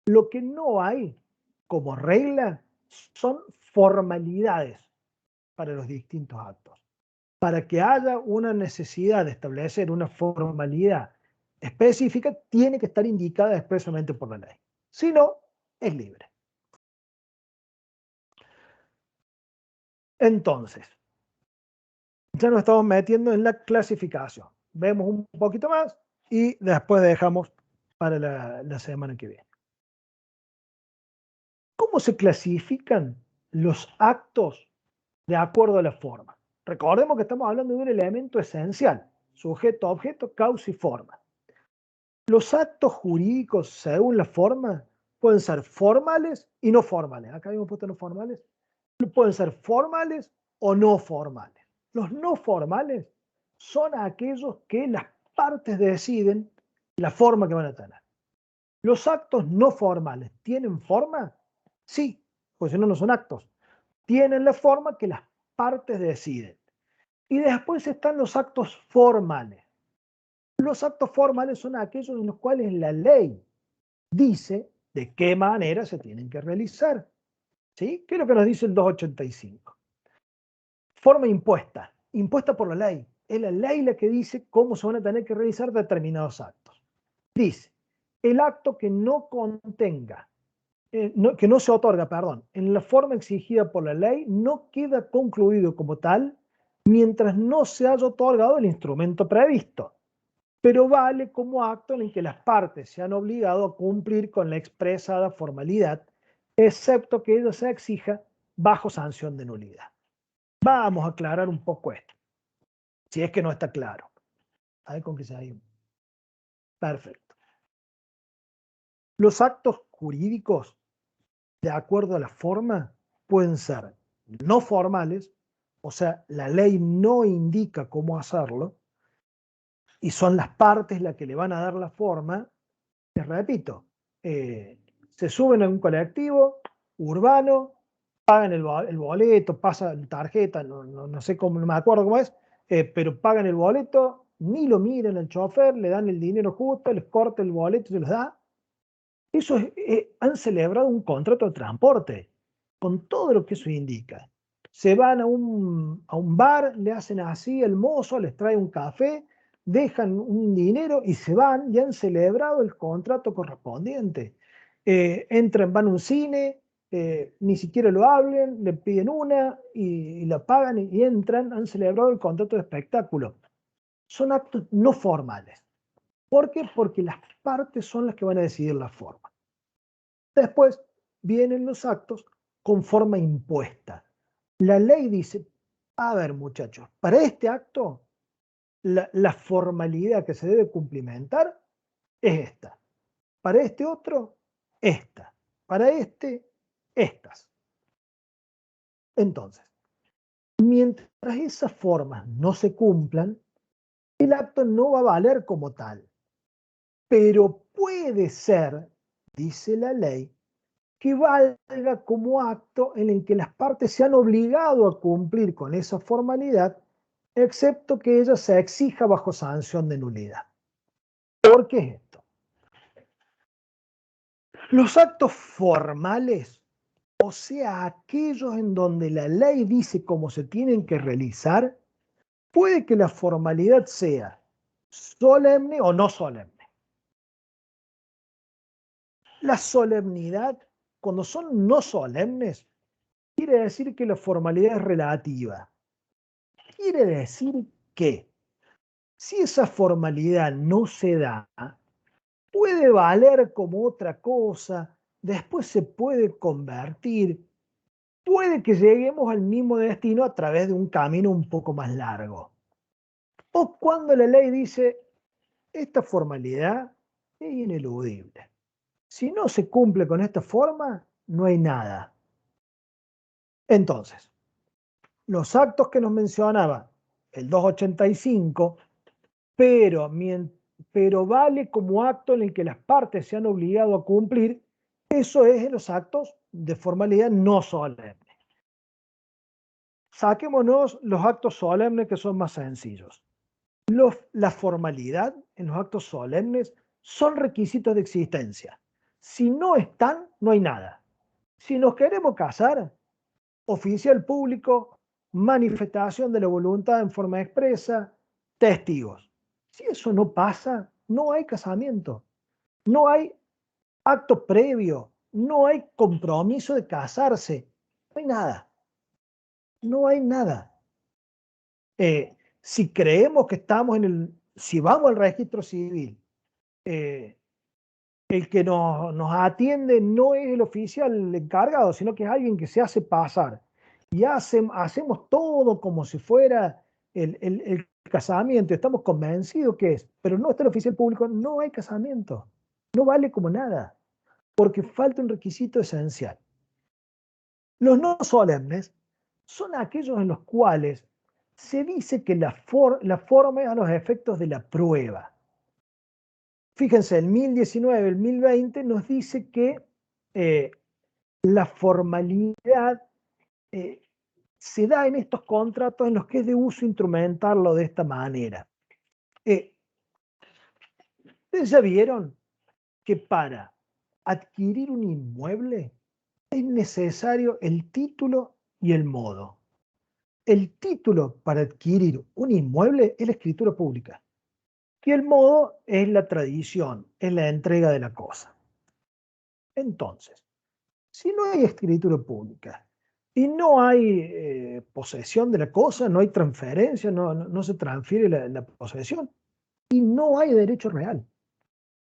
Lo que no hay como regla son formalidades para los distintos actos. Para que haya una necesidad de establecer una formalidad específica, tiene que estar indicada expresamente por la ley. Si no, es libre. Entonces, ya nos estamos metiendo en la clasificación. Vemos un poquito más y después dejamos para la semana que viene. ¿Cómo se clasifican los actos de acuerdo a la forma? Recordemos que estamos hablando de un elemento esencial: sujeto, objeto, causa y forma. Los actos jurídicos, según la forma, pueden ser formales y no formales. Acá habíamos puesto no formales. Pueden ser formales o no formales. Los no formales son aquellos que las partes deciden la forma que van a tener. ¿Los actos no formales tienen forma? Sí, pues si no, no son actos. Tienen la forma que las partes deciden. Y después están los actos formales. Los actos formales son aquellos en los cuales la ley dice de qué manera se tienen que realizar. ¿Sí? ¿Qué es lo que nos dice el 285? Forma impuesta, impuesta por la ley. Es la ley la que dice cómo se van a tener que realizar determinados actos. Dice, el acto que no contenga, que no se otorga, perdón, en la forma exigida por la ley, no queda concluido como tal mientras no se haya otorgado el instrumento previsto, pero vale como acto en el que las partes se han obligado a cumplir con la expresada formalidad, excepto que ello se exija bajo sanción de nulidad. Vamos a aclarar un poco esto, si es que no está claro. A ver con qué se ha ido. Perfecto. Los actos jurídicos, de acuerdo a la forma, pueden ser no formales, o sea, la ley no indica cómo hacerlo, y son las partes las que le van a dar la forma. Les repito, se suben a un colectivo urbano, pagan el boleto, pasan tarjeta, no sé cómo, no me acuerdo cómo es, pero pagan el boleto, ni lo miran al chofer, le dan el dinero justo, les corta el boleto y se los da. Eso han celebrado un contrato de transporte, con todo lo que eso indica. Se van a un bar, le hacen así, el mozo les trae un café, dejan un dinero y se van, y han celebrado el contrato correspondiente. Entran, van a un cine, ni siquiera lo hablen, le piden una y la pagan y entran, han celebrado el contrato de espectáculo. Son actos no formales. ¿Por qué? Porque las partes son las que van a decidir la forma. Después vienen los actos con forma impuesta. La ley dice, a ver muchachos, para este acto la formalidad que se debe cumplimentar es esta. Para este otro, esta. Para este, estas. Entonces, mientras esas formas no se cumplan, el acto no va a valer como tal. Pero puede ser, dice la ley, que valga como acto en el que las partes se han obligado a cumplir con esa formalidad, excepto que ella se exija bajo sanción de nulidad. ¿Por qué es esto? Los actos formales, o sea, aquellos en donde la ley dice cómo se tienen que realizar, puede que la formalidad sea solemne o no solemne. La solemnidad, cuando son no solemnes, quiere decir que la formalidad es relativa. Quiere decir que si esa formalidad no se da, puede valer como otra cosa, después se puede convertir, puede que lleguemos al mismo destino a través de un camino un poco más largo. O cuando la ley dice, esta formalidad es ineludible. Si no se cumple con esta forma, no hay nada. Entonces, los actos que nos mencionaba el 285, pero vale como acto en el que las partes se han obligado a cumplir, eso es en los actos de formalidad no solemne. Saquémonos los actos solemnes que son más sencillos. La formalidad en los actos solemnes son requisitos de existencia. Si no están, no hay nada. Si nos queremos casar, oficial público, manifestación de la voluntad en forma expresa, testigos. Si eso no pasa, no hay casamiento, no hay acto previo, no hay compromiso de casarse, no hay nada, no hay nada. Si creemos que estamos si vamos al registro civil, el que nos atiende no es el oficial encargado, sino que es alguien que se hace pasar. Y hacemos todo como si fuera el casamiento. Estamos convencidos que es, pero no está el oficial público, no hay casamiento. No vale como nada, porque falta un requisito esencial. Los no solemnes son aquellos en los cuales se dice que la forma es a los efectos de la prueba. Fíjense, el 1019, el 1020 nos dice que la formalidad se da en estos contratos en los que es de uso instrumentarlo de esta manera. ¿Ustedes ya vieron que para adquirir un inmueble es necesario el título y el modo? El título para adquirir un inmueble es la escritura pública y el modo es la tradición, es la entrega de la cosa. Entonces, si no hay escritura pública y no hay posesión de la cosa, no hay transferencia, no se transfiere la posesión y no hay derecho real.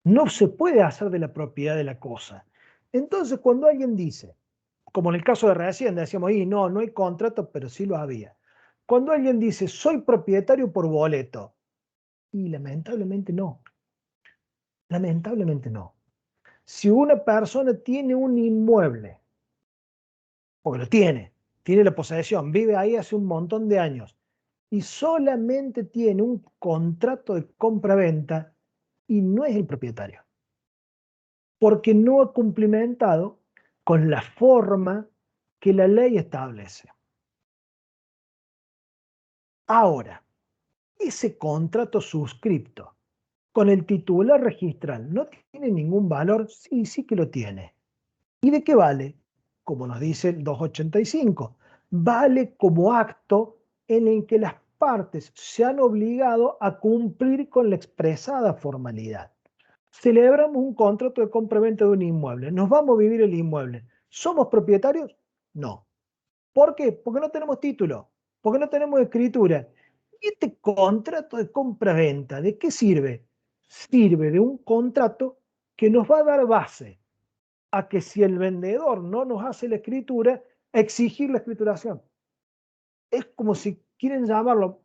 No se puede hacer de la propiedad de la cosa. Entonces, cuando alguien dice, como en el caso de recién, decíamos, no hay contrato, pero sí lo había. Cuando alguien dice, soy propietario por boleto, y lamentablemente no. Lamentablemente no. Si una persona tiene un inmueble, porque lo tiene la posesión, vive ahí hace un montón de años y solamente tiene un contrato de compra-venta y no es el propietario, porque no ha cumplimentado con la forma que la ley establece. Ahora, ese contrato suscripto con el titular registral no tiene ningún valor, sí que lo tiene. ¿Y de qué vale? Como nos dice el 285, vale como acto en el que las partes se han obligado a cumplir con la expresada formalidad. Celebramos un contrato de compra-venta de un inmueble, nos vamos a vivir el inmueble. ¿Somos propietarios? No. ¿Por qué? Porque no tenemos título, porque no tenemos escritura. ¿Y este contrato de compra-venta de qué sirve? Sirve de un contrato que nos va a dar base a que si el vendedor no nos hace la escritura, exigir la escrituración. Es como si quieren llamarlo,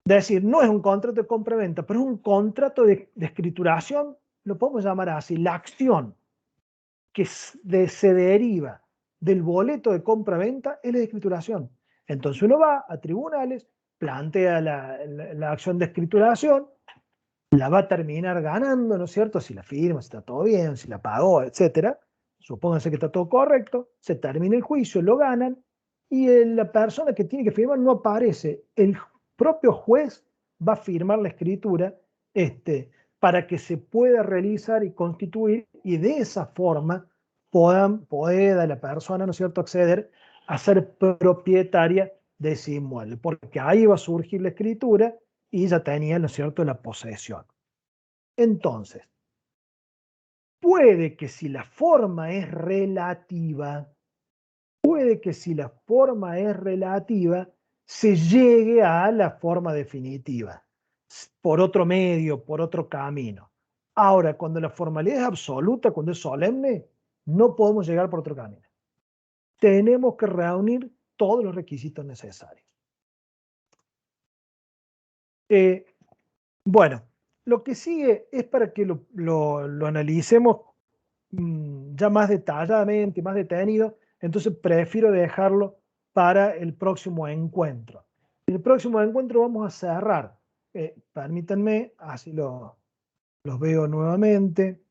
decir, no es un contrato de compra-venta, pero es un contrato de escrituración, lo podemos llamar así, la acción que se deriva del boleto de compra-venta es la escrituración. Entonces uno va a tribunales plantea la acción de escrituración, la va a terminar ganando, ¿no es cierto? Si la firma, si está todo bien, si la pagó, etcétera. Supónganse que está todo correcto, se termina el juicio, lo ganan, y la persona que tiene que firmar no aparece. El propio juez va a firmar la escritura para que se pueda realizar y constituir, y de esa forma pueda la persona, ¿no es cierto?, acceder a ser propietaria de ese inmueble, porque ahí va a surgir la escritura y ya tenía, ¿no es cierto?, la posesión. Entonces, puede que si la forma es relativa, se llegue a la forma definitiva, por otro medio, por otro camino. Ahora, cuando la formalidad es absoluta, cuando es solemne, no podemos llegar por otro camino. Tenemos que reunir todos los requisitos necesarios. Bueno, lo que sigue es para que lo analicemos ya más detalladamente, más detenido, entonces prefiero dejarlo para el próximo encuentro. En el próximo encuentro vamos a cerrar, permítanme, así los veo nuevamente.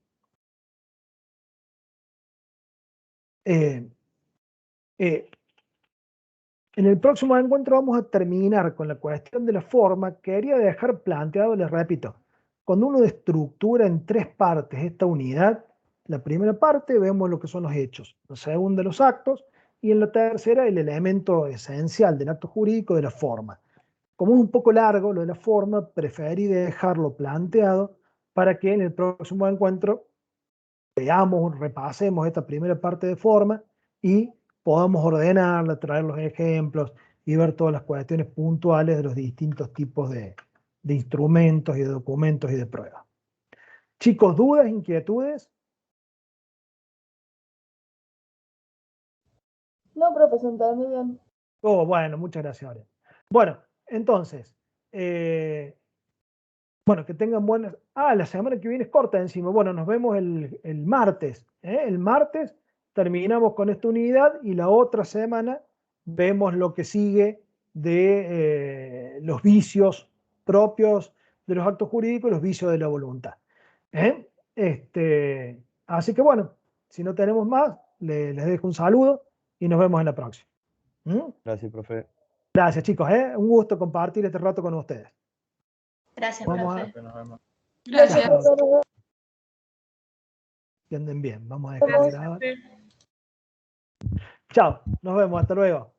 En el próximo encuentro vamos a terminar con la cuestión de la forma. Quería dejar planteado, les repito, cuando uno estructura en 3 partes esta unidad, la primera parte vemos lo que son los hechos, la segunda los actos, y en la tercera el elemento esencial del acto jurídico de la forma. Como es un poco largo lo de la forma, preferí dejarlo planteado para que en el próximo encuentro veamos, repasemos esta primera parte de forma y podamos ordenarla, traer los ejemplos y ver todas las cuestiones puntuales de los distintos tipos de instrumentos y de documentos y de pruebas. Chicos, ¿dudas, inquietudes? No, profe, se entendió muy bien. Oh, bueno, muchas gracias, Aurea. Bueno, entonces, bueno, que tengan buenas... la semana que viene es corta encima. Bueno, nos vemos el martes. El martes terminamos con esta unidad y la otra semana vemos lo que sigue de los vicios propios de los actos jurídicos y los vicios de la voluntad. Así que bueno, si no tenemos más, les dejo un saludo y nos vemos en la próxima. Gracias, profe. Gracias, chicos. Un gusto compartir este rato con ustedes. Gracias, Vamos profe. Nos vemos. Gracias. Que anden bien. Vamos a dejar de grabar. Chao. Nos vemos. Hasta luego.